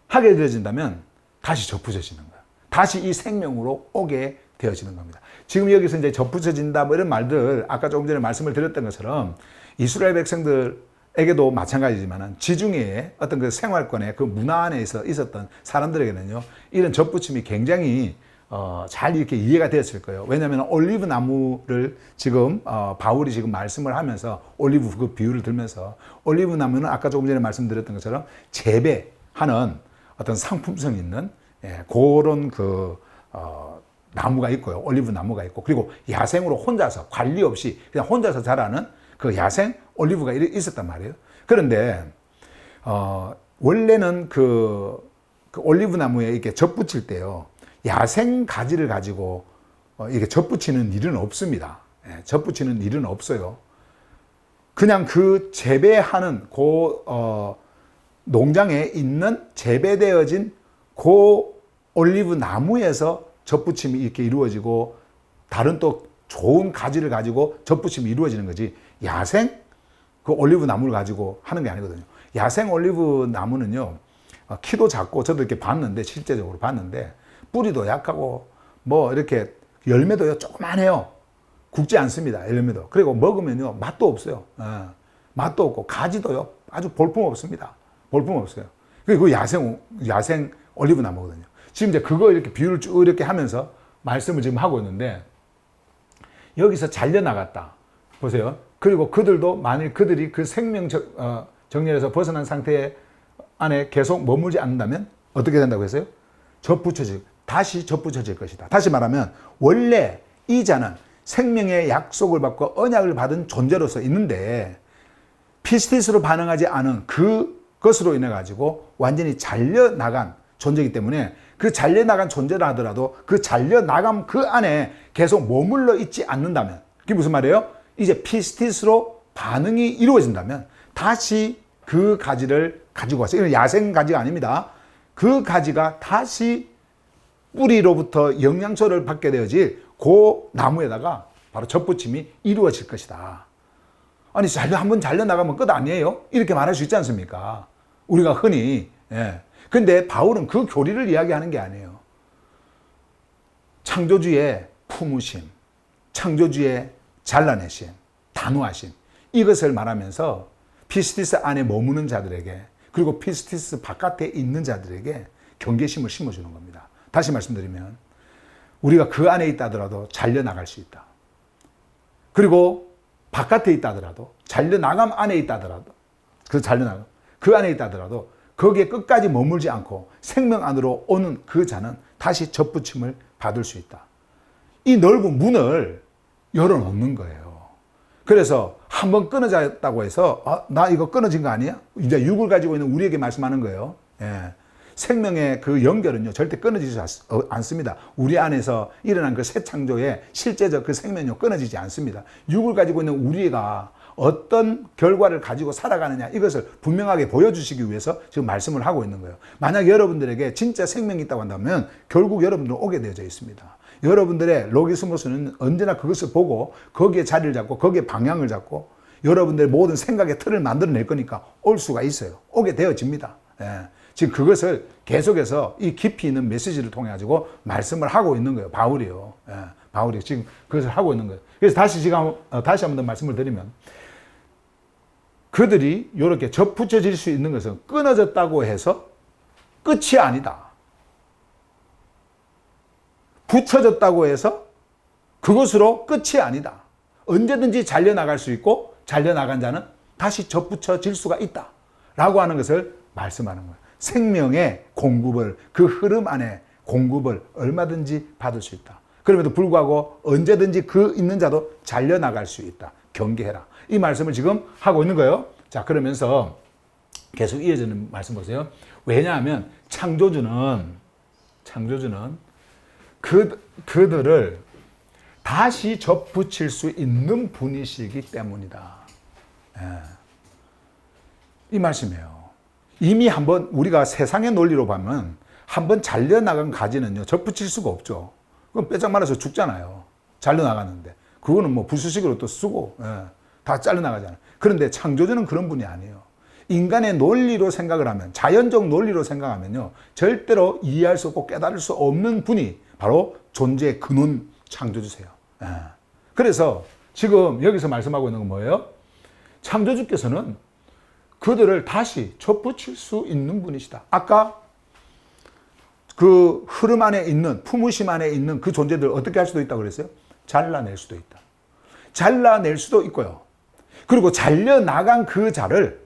하게 되어진다면 다시 접붙여지는 거예요. 다시 이 생명으로 오게 되어지는 겁니다. 지금 여기서 이제 접붙여진다 뭐 이런 말들, 아까 조금 전에 말씀을 드렸던 것처럼 이스라엘 백성들에게도 마찬가지지만 지중해의 어떤 그 생활권의 그 문화 안에 있었던 사람들에게는요, 이런 접붙임이 굉장히 잘 이렇게 이해가 되었을 거예요. 왜냐하면 올리브 나무를 지금 바울이 지금 말씀을 하면서 올리브 그 비유를 들면서, 올리브 나무는 아까 조금 전에 말씀드렸던 것처럼 재배하는 어떤 상품성 있는, 예, 그런 나무가 있고요. 올리브 나무가 있고, 그리고 야생으로 혼자서 관리 없이 그냥 혼자서 자라는 그 야생 올리브가 있었단 말이에요. 그런데 원래는 그 올리브 나무에 이렇게 접붙일 때요, 야생 가지를 가지고 이렇게 접붙이는 일은 없습니다. 예, 접붙이는 일은 없어요. 그냥 그 재배하는 농장에 있는 재배되어진 올리브 나무에서 접붙임이 이렇게 이루어지고, 다른 또 좋은 가지를 가지고 접붙임이 이루어지는 거지, 야생 그 올리브 나무를 가지고 하는 게 아니거든요. 야생 올리브 나무는요, 키도 작고, 저도 이렇게 봤는데, 실제적으로 봤는데, 뿌리도 약하고, 뭐 이렇게 열매도요 조그만해요. 굵지 않습니다, 열매도. 그리고 먹으면요 맛도 없어요. 맛도 없고, 가지도요 아주 볼품 없습니다. 볼품 없어요. 그리고 야생 올리브 나무거든요. 지금 이제 그거 이렇게 비유를 쭉 이렇게 하면서 말씀을 지금 하고 있는데, 여기서 잘려나갔다. 보세요. 그리고 그들도 만일 그들이 그 생명 정렬에서 벗어난 상태 안에 계속 머물지 않는다면 어떻게 된다고 했어요? 다시 접붙여질 것이다. 다시 말하면 원래 이 자는 생명의 약속을 받고 언약을 받은 존재로서 있는데, 피스티스로 반응하지 않은 그것으로 인해 가지고 완전히 잘려나간 존재이기 때문에, 그 잘려나간 존재라 하더라도 그 잘려나감 그 안에 계속 머물러 있지 않는다면, 그게 무슨 말이에요? 이제 피스티스로 반응이 이루어진다면 다시 그 가지를 가지고 와서, 이건 야생 가지가 아닙니다. 그 가지가 다시 뿌리로부터 영양소를 받게 되어질 그 나무에다가 바로 접붙임이 이루어질 것이다. 아니, 한번 잘려나가면 끝 아니에요? 이렇게 말할 수 있지 않습니까? 우리가 흔히. 예. 근데 바울은 그 교리를 이야기하는 게 아니에요. 창조주의 품으심, 창조주의 잘라내심, 단호하심, 이것을 말하면서 피스티스 안에 머무는 자들에게, 그리고 피스티스 바깥에 있는 자들에게 경계심을 심어주는 겁니다. 다시 말씀드리면 우리가 그 안에 있다 하더라도 잘려나갈 수 있다. 그리고 바깥에 있다 하더라도, 잘려나감 안에 있다 하더라도, 그 잘려나감, 그 안에 있다 하더라도 거기에 끝까지 머물지 않고 생명 안으로 오는 그 자는 다시 접붙임을 받을 수 있다. 이 넓은 문을 열어놓는 거예요. 그래서 한번 끊어졌다고 해서 나 이거 끊어진 거 아니야? 이제 육을 가지고 있는 우리에게 말씀하는 거예요. 예. 생명의 그 연결은요 절대 끊어지지 않습니다. 우리 안에서 일어난 그 새 창조의 실제적 그 생명은요 끊어지지 않습니다. 육을 가지고 있는 우리가 어떤 결과를 가지고 살아가느냐 이것을 분명하게 보여주시기 위해서 지금 말씀을 하고 있는 거예요. 만약 여러분들에게 진짜 생명이 있다고 한다면 결국 여러분들은 오게 되어져 있습니다. 여러분들의 로기스모스는 언제나 그것을 보고 거기에 자리를 잡고 거기에 방향을 잡고 여러분들의 모든 생각의 틀을 만들어낼 거니까 올 수가 있어요. 오게 되어집니다. 예. 지금 그것을 계속해서 이 깊이 있는 메시지를 통해 가지고 말씀을 하고 있는 거예요. 바울이요. 예. 바울이 지금 그것을 하고 있는 거예요. 그래서 다시 한 번 더 말씀을 드리면 그들이 이렇게 접붙여질 수 있는 것은 끊어졌다고 해서 끝이 아니다. 붙여졌다고 해서 그것으로 끝이 아니다. 언제든지 잘려나갈 수 있고 잘려나간 자는 다시 접붙여질 수가 있다. 라고 하는 것을 말씀하는 거예요. 생명의 공급을, 그 흐름 안에 공급을 얼마든지 받을 수 있다. 그럼에도 불구하고 언제든지 그 있는 자도 잘려나갈 수 있다. 경계해라. 이 말씀을 지금 하고 있는 거예요. 자, 그러면서 계속 이어지는 말씀 보세요. 왜냐하면 창조주는 그들을 다시 접붙일 수 있는 분이시기 때문이다. 예. 이 말씀이에요. 이미 한번 우리가 세상의 논리로 보면 한번 잘려나간 가지는요 접붙일 수가 없죠. 그럼 빼짝 말아서 죽잖아요. 잘려나갔는데 그거는 뭐 부수식으로 또 쓰고 다 잘려나가잖아요. 그런데 창조주는 그런 분이 아니에요. 인간의 논리로 생각을 하면, 자연적 논리로 생각하면요 절대로 이해할 수 없고 깨달을 수 없는 분이 바로 존재의 근원 창조주세요. 그래서 지금 여기서 말씀하고 있는 건 뭐예요? 창조주께서는 그들을 다시 접붙일 수 있는 분이시다. 아까 그 흐름 안에 있는, 품으심 안에 있는 그 존재들을 어떻게 할 수도 있다고 그랬어요? 잘라낼 수도 있다. 잘라낼 수도 있고요. 그리고 잘려나간 그 자를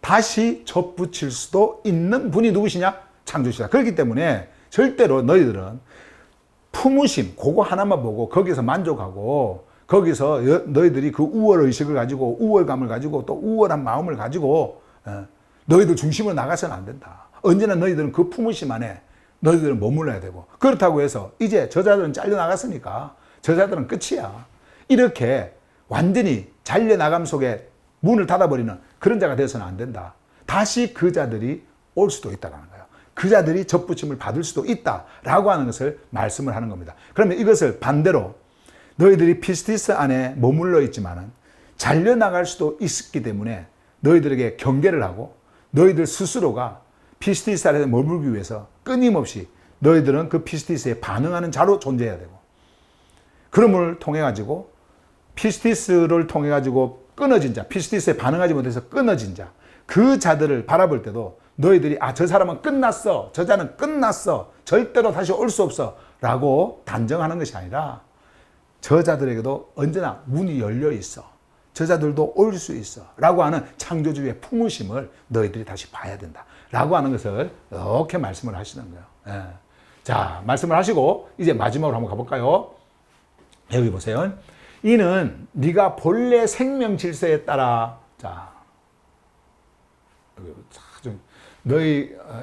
다시 접붙일 수도 있는 분이 누구시냐? 창조주시다. 그렇기 때문에 절대로 너희들은 품으심, 그거 하나만 보고 거기서 만족하고 거기서 너희들이 그 우월의식을 가지고 우월감을 가지고 또 우월한 마음을 가지고 너희들 중심으로 나가서는 안 된다. 언제나 너희들은 그 품으심 안에 너희들은 머물러야 되고, 그렇다고 해서 이제 저자들은 잘려나갔으니까 저자들은 끝이야. 이렇게 완전히 잘려나감 속에 문을 닫아버리는 그런 자가 되어서는 안 된다. 다시 그 자들이 올 수도 있다는 거예요. 그 자들이 접붙임을 받을 수도 있다라고 하는 것을 말씀을 하는 겁니다. 그러면 이것을 반대로 너희들이 피스티스 안에 머물러 있지만은 잘려나갈 수도 있기 때문에 너희들에게 경계를 하고 너희들 스스로가 피스티스 안에 머물기 위해서 끊임없이 너희들은 그 피스티스에 반응하는 자로 존재해야 되고, 그럼을 통해 가지고 피스티스를 통해 가지고 끊어진 자, 피스티스에 반응하지 못해서 끊어진 자, 그 자들을 바라볼 때도 너희들이 저 사람은 끝났어, 저 자는 끝났어, 절대로 다시 올 수 없어 라고 단정하는 것이 아니라 저자들에게도 언제나 문이 열려 있어, 저자들도 올 수 있어 라고 하는 창조주의 품으심을 너희들이 다시 봐야 된다 라고 하는 것을 이렇게 말씀을 하시는 거예요. 예. 자, 말씀을 하시고 이제 마지막으로 한번 가볼까요? 여기 보세요. 이는 네가 본래 생명 질서에 따라, 자,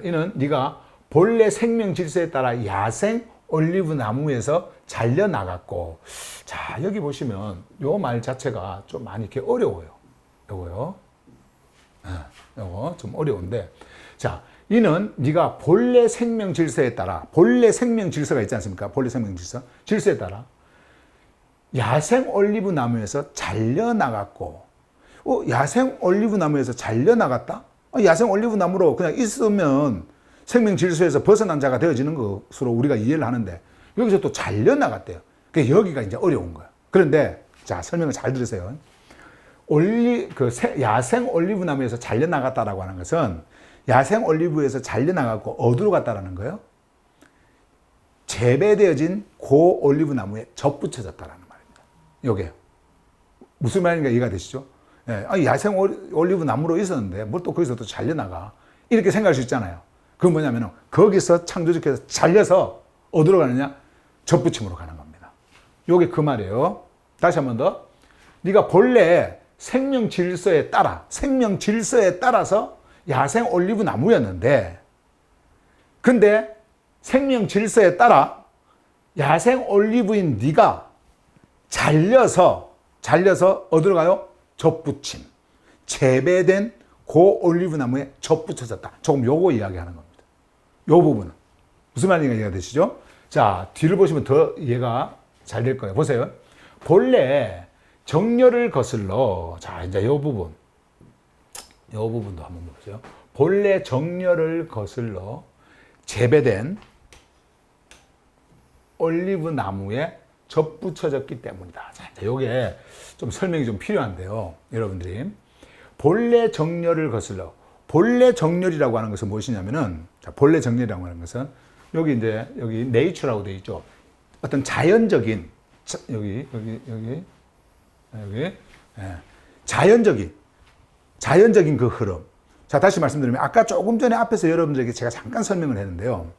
이는 네가 본래 생명 질서에 따라 야생 올리브 나무에서 잘려 나갔고, 자, 여기 보시면 요 말 자체가 좀 많이 이렇게 어려워요. 요거요. 요거 좀 어려운데, 자, 이는 네가 본래 생명 질서에 따라, 본래 생명 질서가 있지 않습니까? 본래 생명 질서, 질서에 따라 야생 올리브 나무에서 잘려 나갔고, 야생 올리브 나무에서 잘려 나갔다? 야생 올리브 나무로 그냥 있으면 생명 질서에서 벗어난 자가 되어지는 것으로 우리가 이해를 하는데 여기서 또 잘려 나갔대요. 그러니까 여기가 이제 어려운 거예요. 그런데 자, 설명을 잘 들으세요. 야생 올리브 나무에서 잘려 나갔다라고 하는 것은 야생 올리브에서 잘려 나갔고 어디로 갔다라는 거예요? 재배되어진 고 올리브 나무에 접붙여졌다라는 말입니다. 요게요. 무슨 말인가 이해가 되시죠? 예, 야생 올리브 나무로 있었는데 뭘 또 거기서 또 잘려나가. 이렇게 생각할 수 있잖아요. 그건 뭐냐면 거기서 창조주께서 잘려서 어디로 가느냐? 접붙임으로 가는 겁니다. 요게 그 말이에요. 다시 한 번 더. 네가 본래 생명 질서에 따라서 야생 올리브 나무였는데, 근데 생명 질서에 따라 야생 올리브인 네가 잘려서 어디로 가요? 접붙임. 재배된 고 올리브 나무에 접붙여졌다. 조금 요거 이야기하는 겁니다. 요 부분은. 무슨 말인가 이해가 되시죠? 자, 뒤를 보시면 더 이해가 잘 될 거예요. 보세요. 본래 정렬을 거슬러, 자, 이제 요 부분도 한번 보세요. 본래 정렬을 거슬러 재배된 올리브 나무에 접붙여졌기 때문이다. 자, 요게 좀 설명이 좀 필요한데요. 여러분들이. 본래 정렬을 거슬러. 본래 정렬이라고 하는 것은 무엇이냐면은, 자, 본래 정렬이라고 하는 것은 여기 네이처라고 되어 있죠. 어떤 자연적인, 여기, 예. 자연적인 그 흐름. 자, 다시 말씀드리면, 아까 조금 전에 앞에서 여러분들에게 제가 잠깐 설명을 했는데요.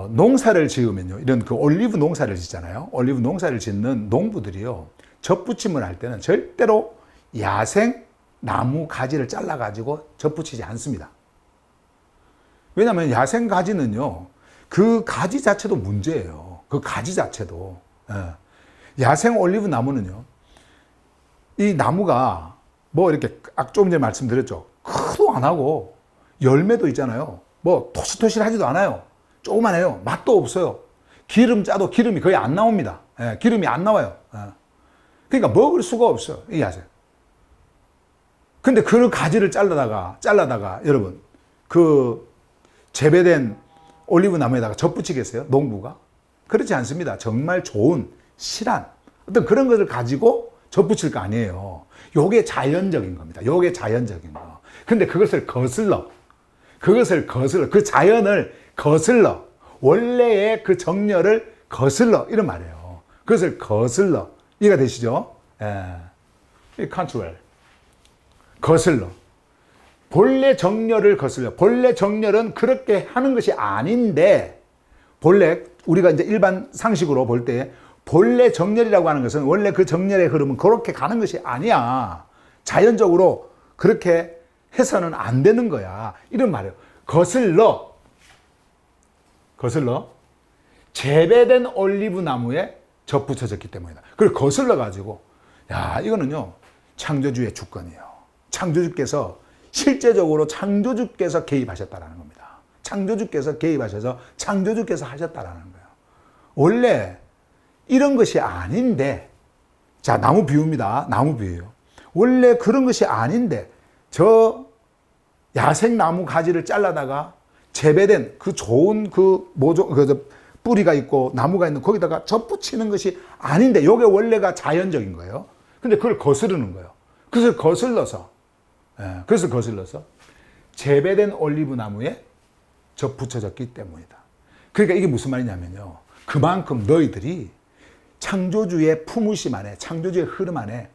농사를 지으면요. 이런 그 올리브 농사를 짓잖아요. 올리브 농사를 짓는 농부들이요. 접붙임을 할 때는 절대로 야생 나무 가지를 잘라가지고 접붙이지 않습니다. 왜냐하면 야생 가지는요. 그 가지 자체도 문제예요. 그 가지 자체도. 예. 야생 올리브 나무는요. 이 나무가 뭐 이렇게 조금 전에 말씀드렸죠. 크도 안 하고 열매도 있잖아요. 뭐 토실토실하지도 않아요. 조그만해요. 맛도 없어요. 기름 짜도 기름이 거의 안 나옵니다. 예, 기름이 안 나와요. 예. 그러니까 먹을 수가 없어요. 이 야생. 근데 그 가지를 잘라다가 여러분 그 재배된 올리브 나무에다가 접붙이겠어요? 농부가? 그렇지 않습니다. 정말 좋은 실한 어떤 그런 것을 가지고 접붙일 거 아니에요. 요게 자연적인 겁니다. 요게 자연적인 거. 근데 그것을 거슬러 그 자연을 거슬러 원래의 그 정렬을 거슬러 이런 말이에요. 그것을 거슬러 이해가 되시죠? 이 컨트롤 거슬러 본래 정렬을 거슬러. 본래 정렬은 그렇게 하는 것이 아닌데, 본래 우리가 이제 일반 상식으로 볼 때 본래 정렬이라고 하는 것은 원래 그 정렬의 흐름은 그렇게 가는 것이 아니야. 자연적으로 그렇게 해서는 안 되는 거야. 이런 말이에요. 거슬러 재배된 올리브 나무에 접붙여졌기 때문이다. 그걸 거슬러 가지고, 야, 이거는요 창조주의 주권이에요. 창조주께서 실제적으로 창조주께서 개입하셨다라는 겁니다. 창조주께서 개입하셔서 창조주께서 하셨다라는 거예요. 원래 이런 것이 아닌데, 자, 나무 비유입니다. 나무 비유예요. 원래 그런 것이 아닌데 저 야생 나무 가지를 잘라다가 재배된 그 좋은 그 모종 그 뿌리가 있고 나무가 있는 거기다가 접붙이는 것이 아닌데, 요게 원래가 자연적인 거예요. 근데 그걸 거스르는 거예요. 그것을 거슬러서 재배된 올리브 나무에 접붙여졌기 때문이다. 그러니까 이게 무슨 말이냐면요. 그만큼 너희들이 창조주의 품으심 안에, 창조주의 흐름 안에,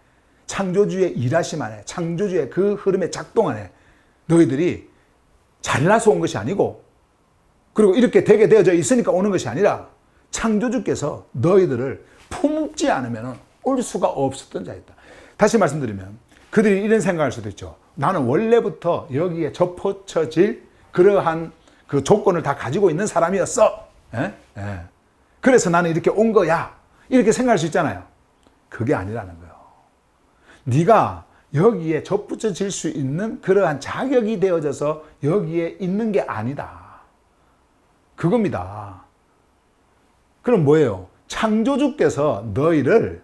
창조주의 일하심 안에, 창조주의 그 흐름의 작동 안에 너희들이 잘나서 온 것이 아니고, 그리고 이렇게 되게 되어져 있으니까 오는 것이 아니라 창조주께서 너희들을 품지 않으면 올 수가 없었던 자였다. 다시 말씀드리면 그들이 이런 생각할 수도 있죠. 나는 원래부터 여기에 접붙여질 그러한 그 조건을 다 가지고 있는 사람이었어. 그래서 나는 이렇게 온 거야. 이렇게 생각할 수 있잖아요. 그게 아니라는 거예요. 네가 여기에 접붙여질 수 있는 그러한 자격이 되어져서 여기에 있는 게 아니다. 그겁니다. 그럼 뭐예요? 창조주께서 너희를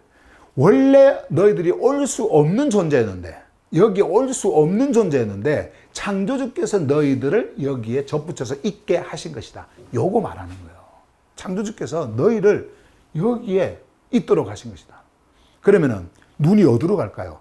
원래 너희들이 올 수 없는 존재였는데, 여기에 올 수 없는 존재였는데 창조주께서 너희들을 여기에 접붙여서 있게 하신 것이다. 요거 말하는 거예요. 창조주께서 너희를 여기에 있도록 하신 것이다. 그러면은 눈이 어디로 갈까요?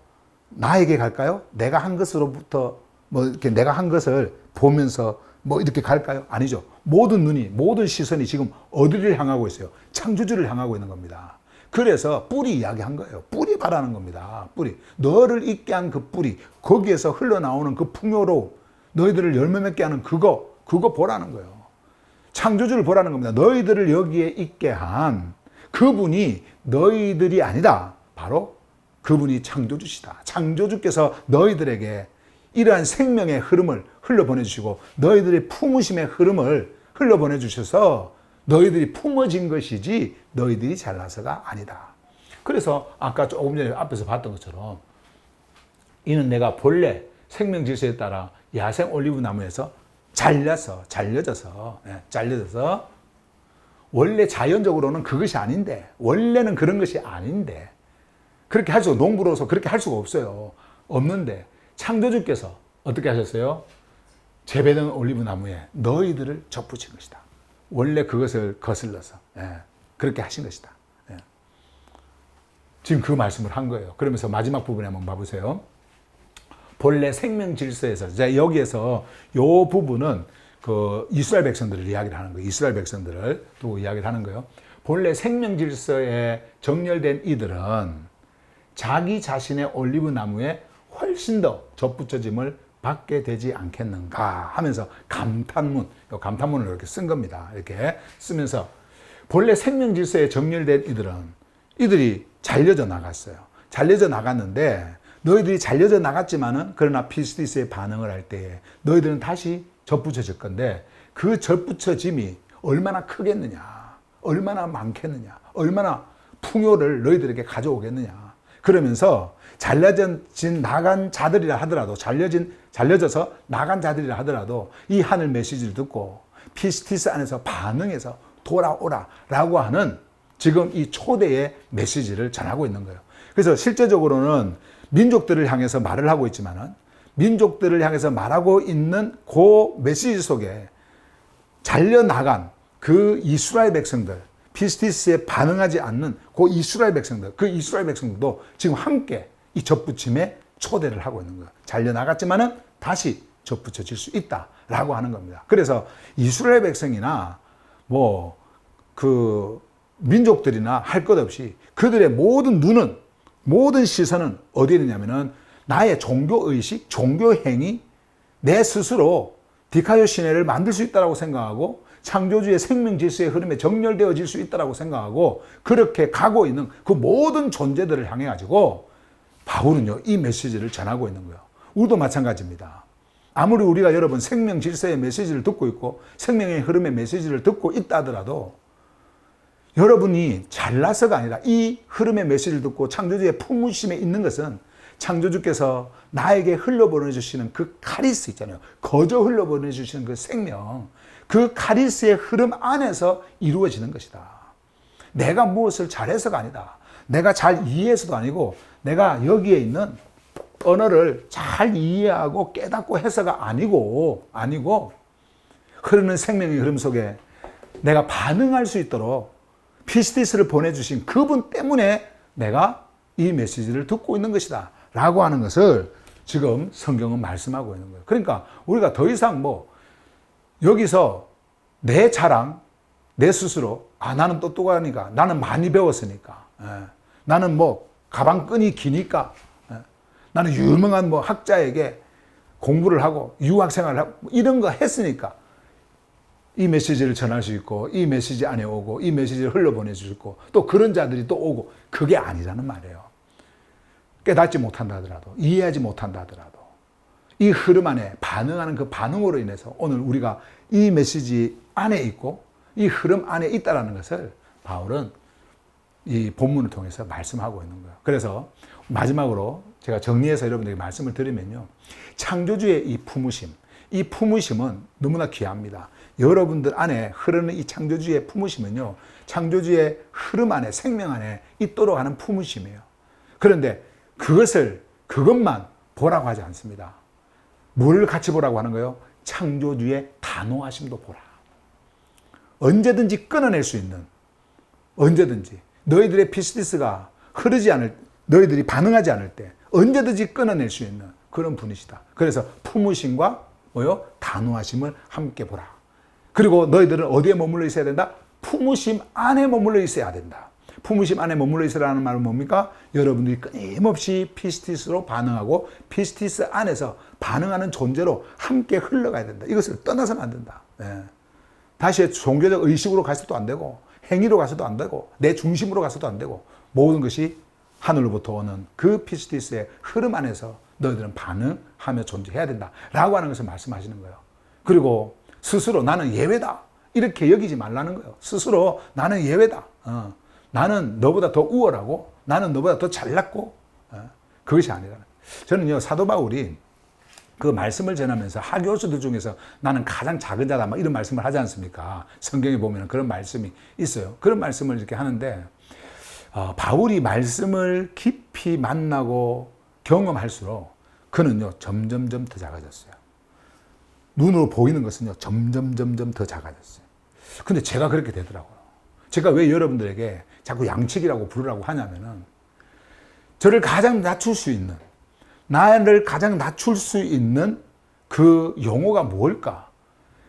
나에게 갈까요? 내가 한 것으로부터 뭐 이렇게 내가 한 것을 보면서 뭐 이렇게 갈까요? 아니죠. 모든 눈이, 모든 시선이 지금 어디를 향하고 있어요? 창조주를 향하고 있는 겁니다. 그래서 뿌리 이야기한 거예요. 뿌리 바라는 겁니다. 뿌리. 너를 있게 한 그 뿌리. 거기에서 흘러나오는 그 풍요로 너희들을 열매 맺게 하는 그거 보라는 거예요. 창조주를 보라는 겁니다. 너희들을 여기에 있게 한 그분이 너희들이 아니다. 바로 그분이 창조주시다. 창조주께서 너희들에게 이러한 생명의 흐름을 흘러보내주시고 너희들의 품으심의 흐름을 흘러보내주셔서 너희들이 품어진 것이지 너희들이 잘나서가 아니다. 그래서 아까 조금 전에 앞에서 봤던 것처럼 이는 내가 본래 생명 질서에 따라 야생 올리브 나무에서 잘려져서 원래 자연적으로는 그것이 아닌데 원래는 그런 것이 아닌데 그렇게 할 수가 농부로서 그렇게 할 수가 없는데 창조주께서 어떻게 하셨어요? 재배된 올리브 나무에 너희들을 접붙인 것이다. 원래 그것을 거슬러서 그렇게 하신 것이다. 지금 그 말씀을 한 거예요. 그러면서 마지막 부분에 한번 봐보세요. 본래 생명 질서에서 여기에서 요 부분은 그 이스라엘 백성들을 이야기를 하는 거예요. 이스라엘 백성들을 두고 이야기를 하는 거예요. 본래 생명 질서에 정렬된 이들은 자기 자신의 올리브 나무에 훨씬 더 접붙여짐을 받게 되지 않겠는가 하면서 감탄문을 이렇게 쓴 겁니다. 이렇게 쓰면서 본래 생명 질서에 정렬된 이들이 잘려져 나갔어요. 잘려져 나갔는데 너희들이 잘려져 나갔지만은 그러나 피스티스의 반응을 할 때에 너희들은 다시 접붙여질 건데 그 접붙여짐이 얼마나 크겠느냐, 얼마나 많겠느냐, 얼마나 풍요를 너희들에게 가져오겠느냐. 그러면서 잘려진 나간 자들이라 하더라도 잘려져서 나간 자들이라 하더라도 이 하늘 메시지를 듣고 피스티스 안에서 반응해서 돌아오라라고 하는 지금 이 초대의 메시지를 전하고 있는 거예요. 그래서 실제적으로는 민족들을 향해서 말을 하고 있지만은 민족들을 향해서 말하고 있는 그 메시지 속에 잘려나간 그 이스라엘 백성들, 피스티스에 반응하지 않는 그 이스라엘 백성들도 지금 함께 이 접붙임에 초대를 하고 있는 거예요. 잘려나갔지만은 다시 접붙여질 수 있다라고 하는 겁니다. 그래서 이스라엘 백성이나 그 민족들이나 할 것 없이 그들의 모든 시선은 어디에 있느냐면은 나의 종교의식, 종교행위, 내 스스로 디카요 시내를 만들 수 있다고 생각하고 창조주의 생명 질서의 흐름에 정렬되어질 수 있다고 생각하고 그렇게 가고 있는 그 모든 존재들을 향해 가지고 바울은요 이 메시지를 전하고 있는 거예요. 우리도 마찬가지입니다. 아무리 우리가 여러분 생명 질서의 메시지를 듣고 있고 생명의 흐름의 메시지를 듣고 있다 하더라도 여러분이 잘나서가 아니라 이 흐름의 메시지를 듣고 창조주의 품으심에 있는 것은 창조주께서 나에게 흘려보내주시는 그 카리스 있잖아요. 거저 흘려보내주시는 그 생명, 그 카리스의 흐름 안에서 이루어지는 것이다. 내가 무엇을 잘해서가 아니다. 내가 잘 이해해서도 아니고 내가 여기에 있는 언어를 잘 이해하고 깨닫고 해서가 아니고 흐르는 생명의 흐름 속에 내가 반응할 수 있도록 피스티스를 보내주신 그분 때문에 내가 이 메시지를 듣고 있는 것이다 라고 하는 것을 지금 성경은 말씀하고 있는 거예요. 그러니까 우리가 더 이상 여기서 내 자랑, 내 스스로 나는 똑똑하니까 나는 많이 배웠으니까 나는 가방끈이 기니까 나는 유명한 학자에게 공부를 하고 유학생활을 하고 이런 거 했으니까 이 메시지를 전할 수 있고 이 메시지 안에 오고 이 메시지를 흘러보낼 수 있고 또 그런 자들이 또 오고 그게 아니라는 말이에요. 깨닫지 못한다 하더라도 이해하지 못한다 하더라도 이 흐름 안에 반응하는 그 반응으로 인해서 오늘 우리가 이 메시지 안에 있고 이 흐름 안에 있다는 것을 바울은 이 본문을 통해서 말씀하고 있는 거예요. 그래서 마지막으로 제가 정리해서 여러분들에게 말씀을 드리면요. 창조주의 이 품으심은 너무나 귀합니다. 여러분들 안에 흐르는 이 창조주의 품으심은요. 창조주의 흐름 안에 생명 안에 있도록 하는 품으심이에요. 그런데 그것만 보라고 하지 않습니다. 뭘 같이 보라고 하는 거예요? 창조주의 단호하심도 보라. 언제든지 끊어낼 수 있는 언제든지 너희들의 피스티스가 너희들이 반응하지 않을 때 언제든지 끊어낼 수 있는 그런 분이시다. 그래서 품으심과 단호하심을 함께 보라. 그리고 너희들은 어디에 머물러 있어야 된다? 품으심 안에 머물러 있어야 된다. 품으심 안에 머물러 있으라는 말은 뭡니까? 여러분들이 끊임없이 피스티스로 반응하고 피스티스 안에서 반응하는 존재로 함께 흘러가야 된다. 이것을 떠나서는 안 된다. 예. 다시 종교적 의식으로 가서도 안 되고 행위로 가서도 안 되고 내 중심으로 가서도 안 되고 모든 것이 하늘로부터 오는 그 피스티스의 흐름 안에서 너희들은 반응하며 존재해야 된다 라고 하는 것을 말씀하시는 거예요. 그리고 스스로 나는 예외다 이렇게 여기지 말라는 거예요. 스스로 나는 예외다. 나는 너보다 더 우월하고 나는 너보다 더 잘났고 그것이 아니라. 저는요 사도 바울이 그 말씀을 전하면서 하교수들 중에서 나는 가장 작은 자다 막 이런 말씀을 하지 않습니까? 성경에 보면 그런 말씀이 있어요. 그런 말씀을 이렇게 하는데 바울이 말씀을 깊이 만나고 경험할수록 그는요 점점점 더 작아졌어요. 눈으로 보이는 것은요 점점점점 더 작아졌어요. 근데 제가 그렇게 되더라고요. 제가 왜 여러분들에게 자꾸 양측이라고 부르라고 하냐면은 저를 가장 낮출 수 있는 나를 가장 낮출 수 있는 그 용어가 뭘까?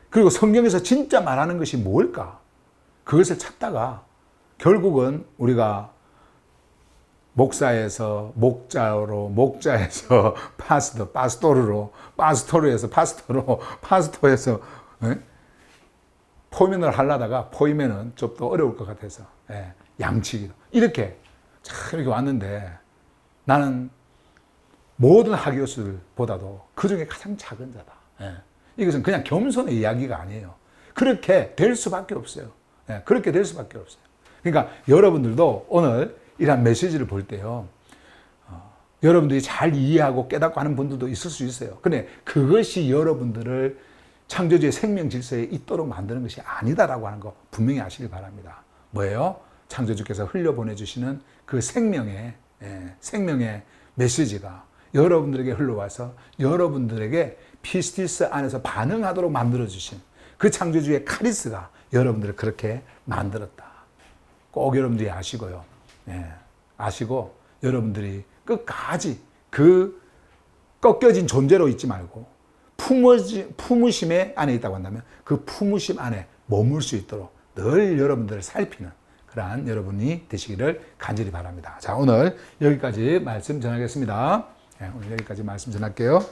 그리고 성경에서 진짜 말하는 것이 뭘까? 그것을 찾다가 결국은 우리가 목사에서 목자로, 목자에서 파스터, 파스토르로, 파스토르에서 파스토로, 파스토에서 포이멘을 하려다가 포이멘은 좀 더 어려울 것 같아서 양치기로 이렇게 참 이렇게 왔는데 나는 모든 하교수들보다도 그 중에 가장 작은 자다. 이것은 그냥 겸손의 이야기가 아니에요. 그렇게 될 수밖에 없어요. 그렇게 될 수밖에 없어요. 그러니까 여러분들도 오늘 이런 메시지를 볼 때요. 여러분들이 잘 이해하고 깨닫고 하는 분들도 있을 수 있어요. 근데 그것이 여러분들을 창조주의 생명 질서에 있도록 만드는 것이 아니다라고 하는 거 분명히 아시길 바랍니다. 뭐예요? 창조주께서 흘려보내주시는 그 생명의 메시지가 여러분들에게 흘러와서 여러분들에게 피스티스 안에서 반응하도록 만들어주신 그 창조주의 카리스가 여러분들을 그렇게 만들었다. 꼭 여러분들이 아시고요. 아시고 여러분들이 끝까지 그 꺾여진 존재로 있지 말고 품으심의 안에 있다고 한다면 그 품으심 안에 머물 수 있도록 늘 여러분들을 살피는 그러한 여러분이 되시기를 간절히 바랍니다. 자, 오늘 여기까지 말씀 전하겠습니다. 오늘 여기까지 말씀 전할게요.